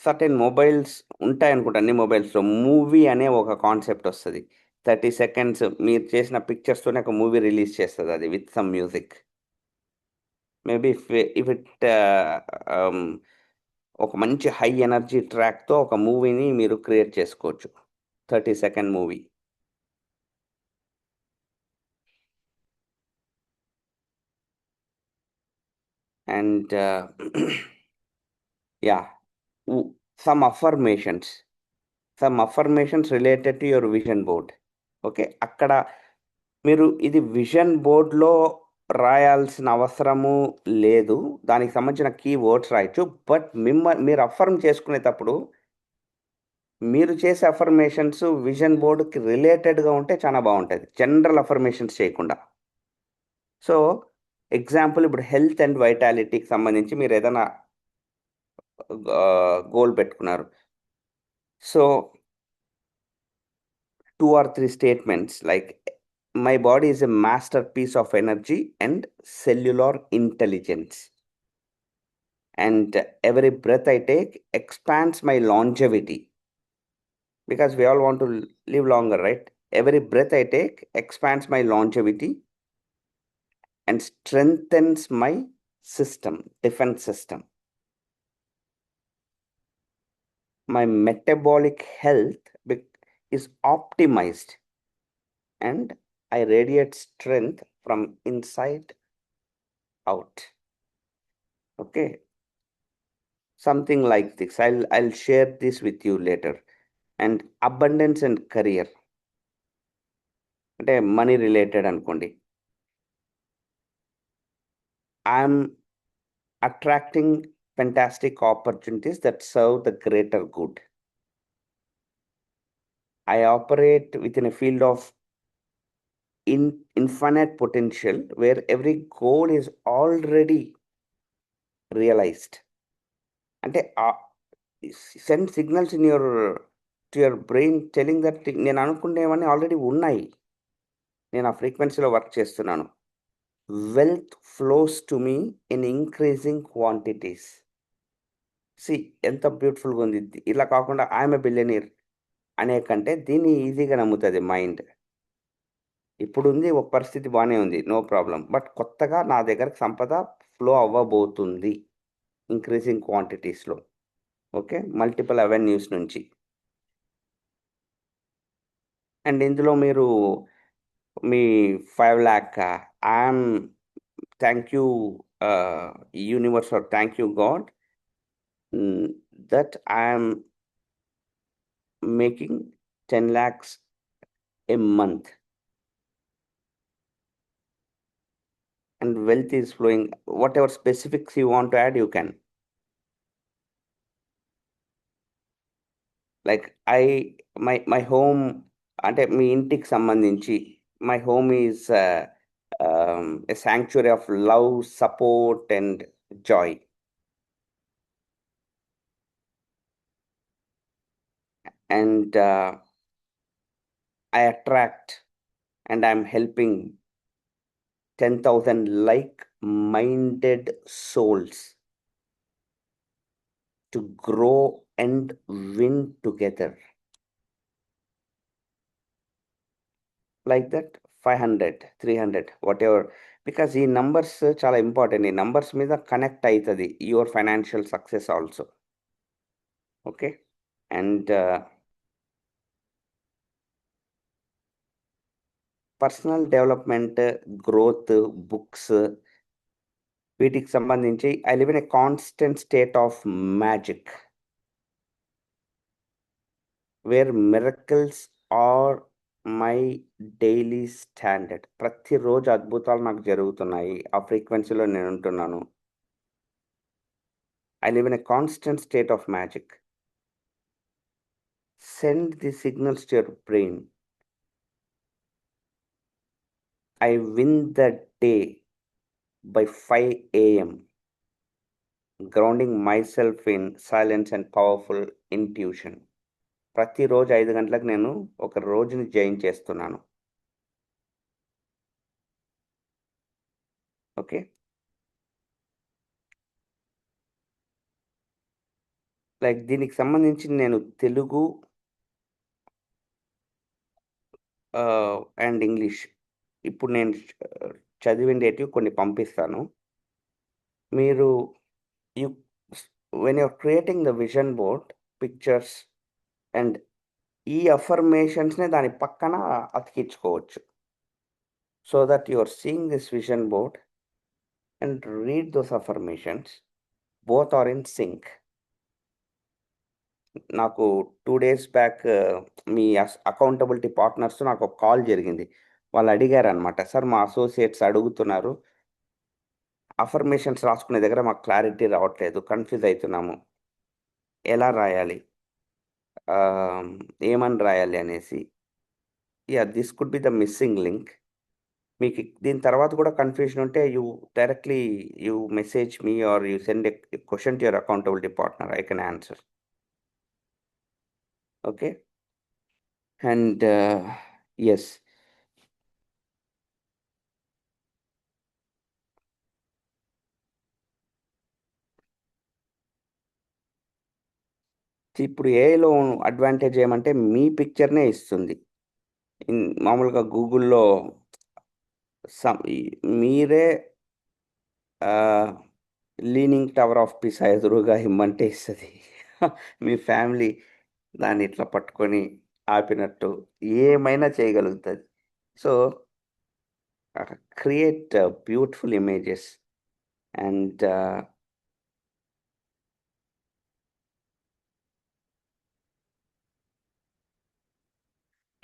సర్టెన్ మొబైల్స్ ఉంటాయనుకుంటా అన్ని మొబైల్స్‌లో. మూవీ అనే ఒక కాన్సెప్ట్ వస్తది. 30 సెకండ్స్ మీరు చేసిన పిక్చర్స్‌తోనే ఒక మూవీ రిలీజ్ చేస్తదది with some music. Maybe if it ఒక మంచి హై ఎనర్జీ ట్రాక్‌తో ఒక మూవీని మీరు క్రియేట్ చేసుకోవచ్చు. 30 second movie. And yeah! Some affirmations. Related to your vision board. Okay. అక్కడ మీరు ఇది విజన్ బోర్డ్‌లో రాయాల్సిన అవసరము లేదు. దానికి సంబంధించిన కీవర్డ్స్ రాయొచ్చు. బట్ మీరు అఫర్మ్ చేసుకునేటప్పుడు మీరు చేసే అఫర్మేషన్స్ విజన్ బోర్డ్‌కి రిలేటెడ్‌గా ఉంటే చాలా బావుంటది. జనరల్ అఫర్మేషన్స్ చేయకుండా. సో, ఎగ్జాంపుల్ ఇప్పుడు హెల్త్ అండ్ వైటాలిటీకి సంబంధించి మీరేదైనా గోల్ పెట్టుకున్నారు. So, 2 or 3 statements like, "My body is a masterpiece of energy and cellular intelligence. And every breath I take expands my longevity." Because we all want to live longer, right? Every breath I take expands my longevity and strengthens my defense system. My metabolic health is optimized and I radiate strength from inside out. Okay. Something like this. I'll share this with you later. And abundance and career. అంటే money related అనుకోండి. I'm attracting fantastic opportunities that serve the greater good. I operate within a field of infinite potential where every goal is already realized. అంటే send signals in to your brain telling that నేను అనుకునేవన్నీ already ఉన్నాయి. నేను ఆ ఫ్రీక్వెన్సీలో work చేస్తున్నాను. Wealth flows to me in increasing quantities. ఎంత బ్యూటిఫుల్గా ఉంది. ఇలా కాకుండా ఐఎమ్ ఎ బిలియనీర్ అనే కంటే దీన్ని ఈజీగా నమ్ముతుంది మైండ్. ఇప్పుడుంది ఒక పరిస్థితి బాగానే ఉంది, నో ప్రాబ్లం. బట్ కొత్తగా నా దగ్గరకు సంపద ఫ్లో అవ్వబోతుంది ఇంక్రీజింగ్ క్వాంటిటీస్లో. ఓకే. మల్టిపుల్ అవెన్యూస్ నుంచి. అండ్ ఇందులో మీరు మీ 5 lakh I'm thank you universe or thank you God that I'm making 10 lakhs a month and wealth is flowing. Whatever specifics you want to add, you can. Like my home, అంటే మీ ఇంటికి సంబంధించి my home is a sanctuary of love, support and joy. And I attract and I'm helping 10,000 like-minded souls to grow and win together. Like that, 500, 300, whatever. Because ఈ numbers చాలా important. ఈ numbers మీద connect అవుతుంది your financial success also. Okay. And personal development, growth, books వీటికి సంబంధించి I live in a constant state of magic where miracles are my daily standard. ప్రతిరోజు అద్భుతాలు నాకు జరుగుతున్నాయి. ఆ ఫ్రీక్వెన్సీలో నేను ఉంటున్నాను. I live in a constant state of magic. send the signals to your brain. I win the day by 5 a.m. Grounding my self in silence and powerful intuition. ప్రతిరోజు 5 గంటలకు నేను ఒక రోజుని జయించేస్తున్నాను. ఓకే, లైక్ దీనికి సంబంధించి నేను తెలుగు అండ్ ఇంగ్లీష్ ఇప్పుడు నేను చదివిండేటివి కొన్ని పంపిస్తాను. మీరు you when you're creating the vision board pictures and ఈ అఫర్మేషన్స్ని దాని పక్కన అతికించుకోవచ్చు. So that you are seeing this vision board and read those affirmations, both are in sync. నాకు 2 days బ్యాక్ మీ అకౌంటబిలిటీ పార్ట్నర్స్ నాకు ఒక కాల్ జరిగింది. వాళ్ళు అడిగారనమాట, సార్ మా అసోసియేట్స్ అడుగుతున్నారు, అఫర్మేషన్స్ రాసుకునే దగ్గర మాకు క్లారిటీ రావట్లేదు, కన్ఫ్యూజ్ అవుతున్నాము, ఎలా రాయాలి, ఏమని రాయాలి అనేసి. This could be the missing link. మీకు దీని తర్వాత కూడా కన్ఫ్యూజన్ ఉంటే directly you message me or you send a question to your accountability partner. I can answer. Okay, and yes, ఇప్పుడు ఏఐలో అడ్వాంటేజ్ ఏమంటే మీ పిక్చర్నే ఇస్తుంది. మామూలుగా గూగుల్లో మీరే లీనింగ్ టవర్ ఆఫ్ పిసా ఎదురుగా ఇమ్మంటే ఇస్తుంది. మీ ఫ్యామిలీ దాన్ని ఇట్లా పట్టుకొని ఆపినట్టు ఏమైనా చేయగలుగుతుంది. So create beautiful images and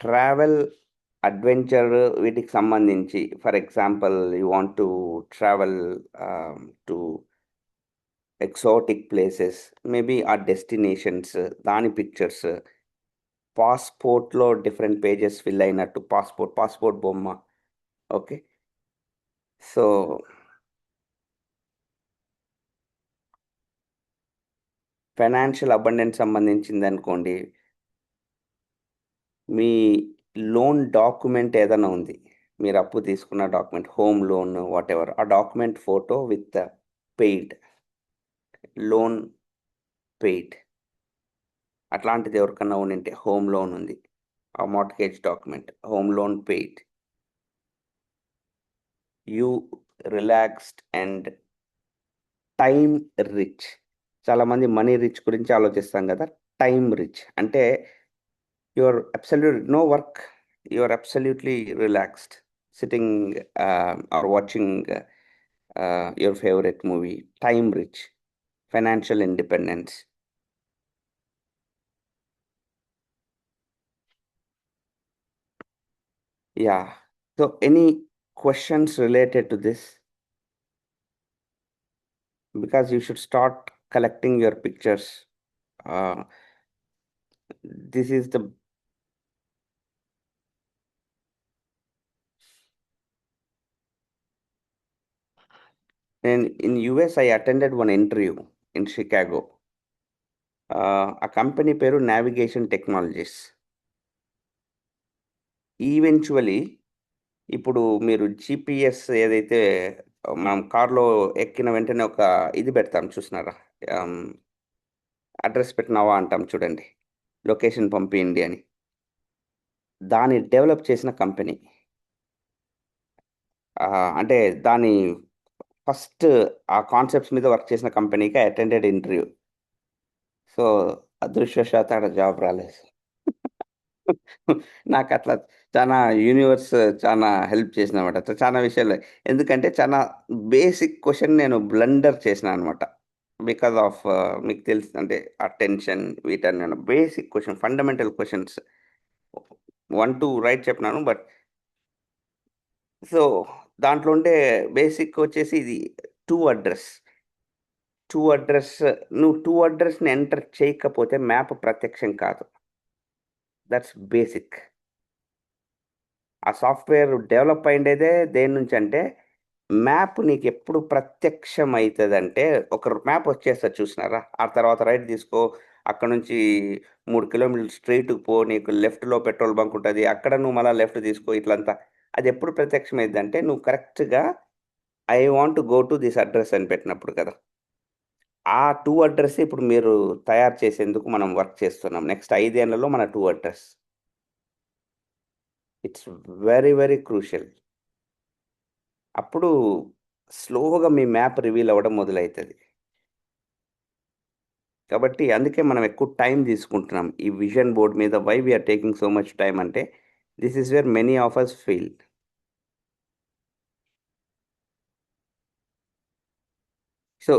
travel, adventure వీటికి సంబంధించి for example you want to travel to exotic places, maybe ఆ డెస్టినేషన్స్, దాని పిక్చర్స్, పాస్పోర్ట్లో డిఫరెంట్ పేజెస్ ఫిల్ అయినట్టు పాస్పోర్ట్ బొమ్మ. ఓకే, సో ఫైనాన్షియల్ అబండెన్స్ సంబంధించింది అనుకోండి, మీ లోన్ డాక్యుమెంట్ ఏదైనా ఉంది, మీరు అప్పు తీసుకున్న document, home loan what ever, ఆ document photo with paid loan, paid అట్లాంటిది ఎవరికన్నా ఉండింటే, హోమ్ లోన్ ఉంది, ఆ mortgage document, home loan paid, you relaxed and time rich. చాలామంది మనీ రిచ్ గురించి ఆలోచిస్తాం కదా, టైమ్ రిచ్ అంటే your absolute no work, your absolutely relaxed sitting or watching your favourite movie. Time rich, financial independence. Yeah. So any questions related to this? Because you should start collecting your pictures. This is the in US I attended one interview in Chicago. A company పేరు Navigation Technologies. Eventually ఇప్పుడు మీరు GPS ఏదైతే మనం కార్లో ఎక్కిన వెంటనే ఒక ఇది పెడతాం చూసినారా, అడ్రస్ పెట్టినావా అంటాం చూడండి, లొకేషన్ పంపియండి అని, దాన్ని డెవలప్ చేసిన కంపెనీ. అంటే దాని ఫస్ట్ ఆ కాన్సెప్ట్స్ మీద వర్క్ చేసిన కంపెనీకి అటెండెడ్ ఇంటర్వ్యూ. సో అదృష్టవశాత్తు అక్కడ జాబ్ రాలేదు. నాకు అట్లా చాలా యూనివర్స్ చాలా హెల్ప్ చేసినమాట చాలా విషయాలు. ఎందుకంటే చాలా బేసిక్ క్వశ్చన్ నేను బ్లండర్ చేసిన అనమాట. బికాజ్ ఆఫ్ మీకు తెలుసు అంటే అటెన్షన్ వీటన్ని basic question, fundamental questions 1 to right చెప్పినాను. బట్ సో దాంట్లో ఉండే బేసిక్ వచ్చేసి ఇది టు అడ్రస్. నువ్వు 2 అడ్రస్ని ఎంటర్ చేయకపోతే మ్యాప్ ప్రత్యక్షం కాదు. That's basic. ఆ సాఫ్ట్వేర్ డెవలప్ అయిండేదే దేని నుంచి అంటే మ్యాప్ నీకు ఎప్పుడు ప్రత్యక్షం అవుతుందంటే ఒక మ్యాప్ వచ్చేస్తుంది చూసినారా, ఆ తర్వాత రైట్ తీసుకో, అక్కడ నుంచి 3 కిలోమీటర్లు స్ట్రైట్కి పో, నీకు లెఫ్ట్లో పెట్రోల్ బంక్ ఉంటుంది, అక్కడ నువ్వు మళ్ళీ లెఫ్ట్ తీసుకో, ఇట్లంతా. అది ఎప్పుడు ప్రత్యక్షం అయిందంటే నువ్వు కరెక్ట్గా I want to go to this address అని పెట్టినప్పుడు కదా. ఆ 2 అడ్రస్ ఇప్పుడు మీరు తయారు చేసేందుకు మనం వర్క్ చేస్తున్నాం. నెక్స్ట్ 5 ఏళ్లలో మన 2 address. It's very very crucial. అప్పుడు స్లోగా మీ మ్యాప్ రివీల్ అవ్వడం మొదలవుతుంది. కాబట్టి అందుకే మనం ఎక్కువ టైం తీసుకుంటున్నాం ఈ విజన్ బోర్డ్ మీద. Why we're taking so much time అంటే this is where many of us fail. So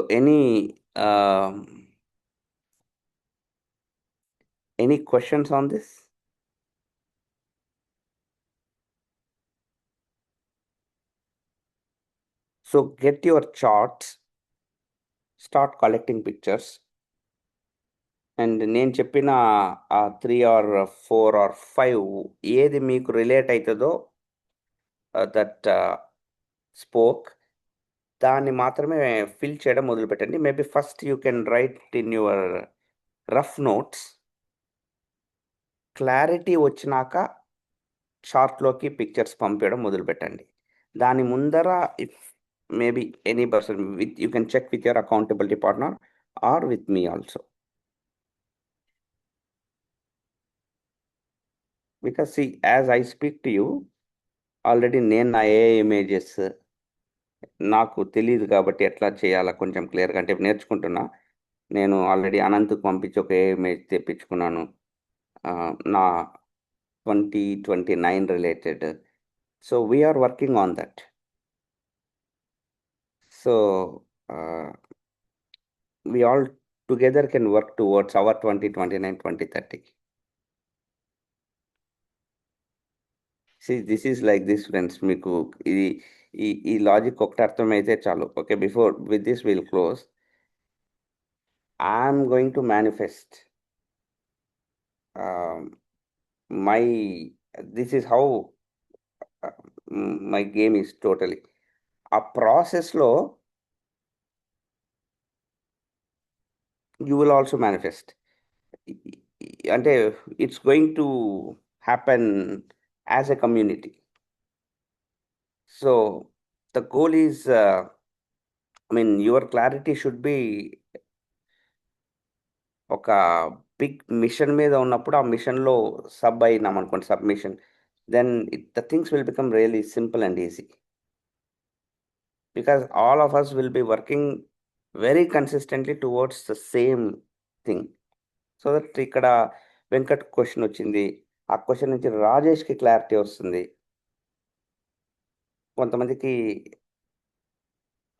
any questions on this? So get your charts, start collecting pictures. And నేను చెప్పిన ఆ 3 or 4 or 5 ఏది మీకు relate అవుతుందో that spoke, దాన్ని మాత్రమే fill చేయడం మొదలుపెట్టండి. Maybe first you can write in your rough notes. Clarity వచ్చినాక చార్ట్లోకి పిక్చర్స్ పంపించడం మొదలుపెట్టండి. దాని ముందర if maybe any person with you can check with your accountability partner or with me also. Because see as I speak to you already నేను నా ఏ images నాకు తెలియదు కాబట్టి ఎట్లా చేయాలో కొంచెం క్లియర్గా అంటే నేర్చుకుంటున్నా. నేను ఆల్రెడీ అనంత్కు పంపించి ఒక ఏ ఇమేజ్ తెప్పించుకున్నాను నా 2029 related. So we're working on that. So we all together can work towards our 2029 2030. See, this is like this, friends. మీకు ఇది ఈ లాజిక్ ఒకటి అర్థమైతే చాలు. Okay, before with this will close. I'm going to manifest my this is how my game is totally. ఆ ప్రాసెస్లో you will also manifest. అంటే it's going to happen as a community. So the goal is your clarity should be ఒక big mission మీద ఉన్నప్పుడు ఆ మిషన్లో sub అయినాం అనుకోండి, submission, then the things will become really simple and easy. Because all of us will be working very consistently towards the same thing. So that ఇక్కడ Venkat question వచ్చింది, ఆ క్వశ్చన్ నుంచి రాజేష్కి క్లారిటీ వస్తుంది, కొంతమందికి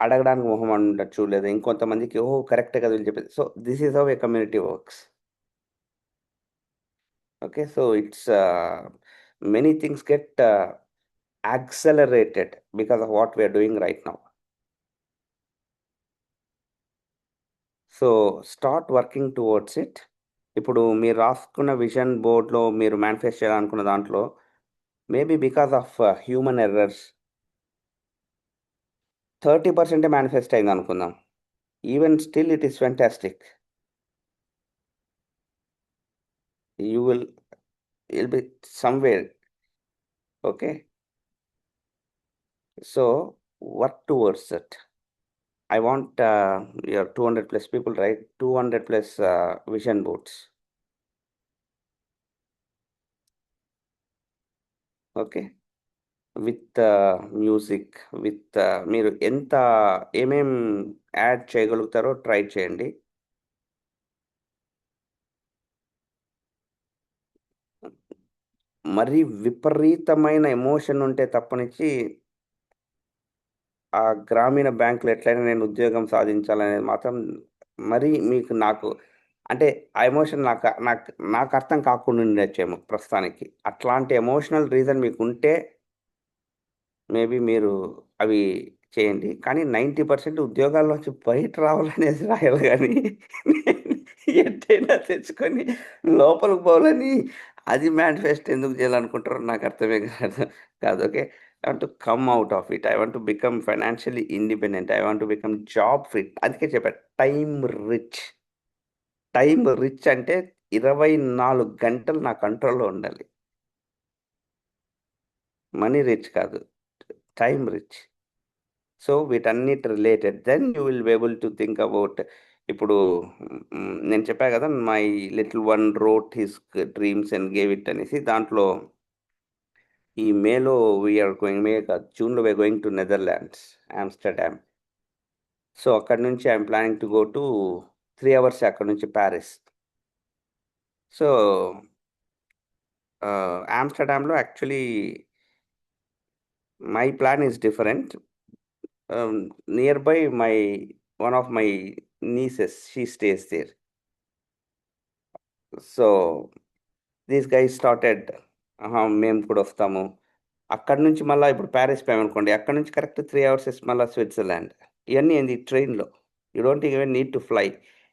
అడగడానికి మొహం ఉండొచ్చు, లేదా ఇంకొంతమందికి ఓహో కరెక్టే కదా అని చెప్పేది. So this is how a community works. Okay, so it's many things get accelerated because of what we're doing right now. So start working towards it. ఇప్పుడు మీరు రాసుకున్న విజన్ బోర్డ్లో మీరు మేనిఫెస్ట్ చేయాలనుకున్న దాంట్లో maybe because of human errors 30% manifest అయింది అనుకుందాం. Even still it is fantastic. You will be somewhere. Okay, so work towards it. I want your 200 plus people, right? 200 plus vision boards. Okay, with music, with మీరు ఎంత ఏమేం add చేయగలుగుతారో try చేయండి. మరీ విపరీతమైన emotion ఉంటే తప్పనిచ్చి ఆ గ్రామీణ బ్యాంకులో ఎట్లయినా నేను ఉద్యోగం సాధించాలనేది మాత్రం మరీ మీకు నాకు అంటే ఆ ఎమోషన్ నాకు అర్థం కాకుండా ఉండొచ్చేమో ప్రస్తుతానికి. అట్లాంటి ఎమోషనల్ రీజన్ మీకు ఉంటే మేబీ మీరు అవి చేయండి. కానీ 90% ఉద్యోగాల్లోంచి బయట రావాలనేది రాయాలి, కానీ ఎట్టైనా తెచ్చుకొని లోపలికి పోవాలని అది మేనిఫెస్ట్ ఎందుకు చేయాలనుకుంటారో నాకు అర్థమే కాదు. కాదు. Okay. I want to come out of it. I want to become financially independent. I want to become job fit. అందుకే చెప్పా టైమ్ రిచ్. టైమ్ రిచ్ అంటే 24 గంటలు నా కంట్రోల్‌లో ఉండాలి. మనీ రిచ్ కాదు. Time rich. సో వీటన్నిటి related then you will be able to think about ఇప్పుడు నేను చెప్పా కదా my little one wrote his dreams and gave it అనేసి దాంట్లో ఈ మేలో వీఆర్ గోయింగ్ మే కాదు జూన్లో we're going to Netherlands Amsterdam. So అక్కడి నుంచి I'm planning to go to 3 hours అక్కడ నుంచి ప్యారిస్. సో ఆమ్స్టర్డామ్లో actually my plan is different. Nearby one of my nieces, she stays there. So these guys started, మేము కూడా వస్తాము. అక్కడి నుంచి మళ్ళీ ఇప్పుడు ప్యారిస్ పోయామనుకోండి, అక్కడి నుంచి కరెక్ట్ 3 అవర్స్ మళ్ళీ స్విట్జర్లాండ్. ఇవన్నీ ఏంది ట్రైన్లో. You don't even need to fly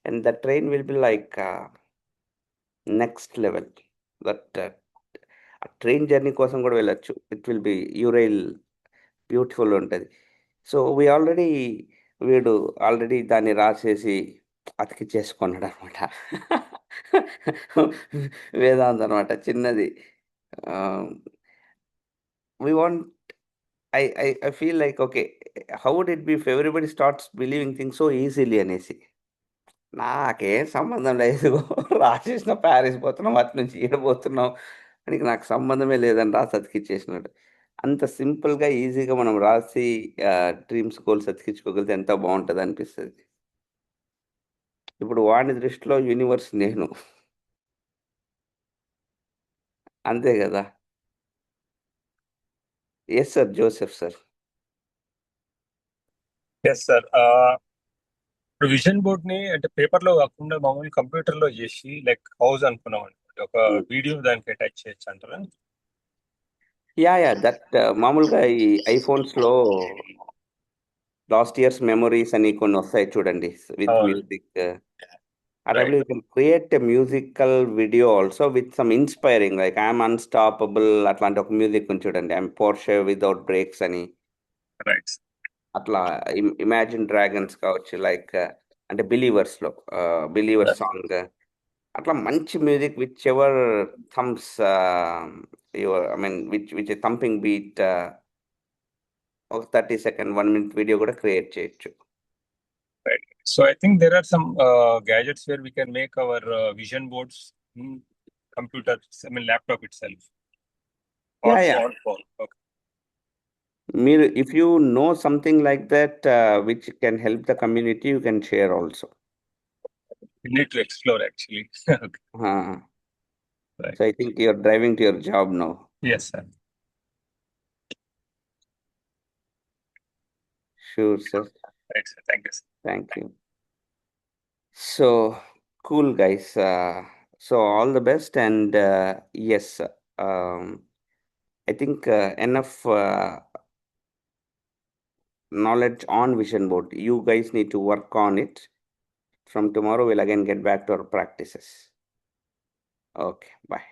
and the train will be like next level. That ఆ ట్రైన్ జర్నీ కోసం కూడా వెళ్ళొచ్చు. It will be Eurail beautiful ఉంటుంది. సో వీడు ఆల్రెడీ దాన్ని రాసేసి అతికిచ్చేసుకున్నాడు అనమాట. వేదాంత్ అనమాట చిన్నది. We want I feel like okay how would it be if everybody starts believing things so easily అనేసి. నాకేం సంబంధం లేదు. రాసేసిన ప్యారిస్ పోతున్నాం, అటు నుంచి ఈడబోతున్నాం అని నాకు సంబంధమే లేదని రాసి అతికిచ్చేసినాడు. అంత సింపుల్‌గా, ఈజీగా మనం రాసి డ్రీమ్స్, గోల్స్ అతికించుకోగలిగితే ఎంత బావుంటది అనిపిస్తది. ఇప్పుడు వాడి దృష్టిలో యూనివర్స్ నేను. అంతే గదా! Yes sir. Joseph sir. Yes sir. ఇప్పుడు విజన్ బోర్డ్ ని అంటే పేపర్ లో కాకుండా మామూలు కంప్యూటర్ లో చేసి లైక్ హౌస్ అనుకున్నాం అనుకోండి, ఒక హ్మ్. వీడియో దానికి అటాచ్ చేయొచ్చు అంటారా? యాహ్! దట్ మామూలుగా ఈ ఐఫోన్స్‌లో లాస్ట్ ఇయర్స్ మెమోరీస్ అని కొన్ని వస్తాయి చూడండి విత్ అవును. మ్యూజిక్. అటప్పుడు you can create a musical video also with some inspiring like I'm unstoppable అట్లాంటి ఒక మ్యూజిక్ ఉంది చూడండి. ఐయామ్ పోర్షే వితౌట్ బ్రేక్స్ అని. రైట్. అట్లా ఇమాజిన్ డ్రాగన్స్ కావచ్చు లైక్ అంటే బిలీవర్స్‌లో బిలీవర్ Yes. సాంగ్ అట్లా మంచి music which ever thumps your I mean which thumping beat ఒక 30 సెకండ్ 1 మినిట్ వీడియో కూడా క్రియేట్ చేయొచ్చు. Right. So I think there are some gadgets where we can make our vision boards in computers, I mean laptop itself. Or Yeah. phone. Okay. మీరు if you know something like that which can help the community you can share also. We need to explore actually. Okay. Right. So I think you're driving to your job now. Yes, sir. Sure, sir. Right, sir. Thank you, sir. Thank you. So cool, guys. So all the best, and yes, I think enough knowledge on vision board. You guys need to work on it. From tomorrow, we'll again get back to our practices. Okay, bye.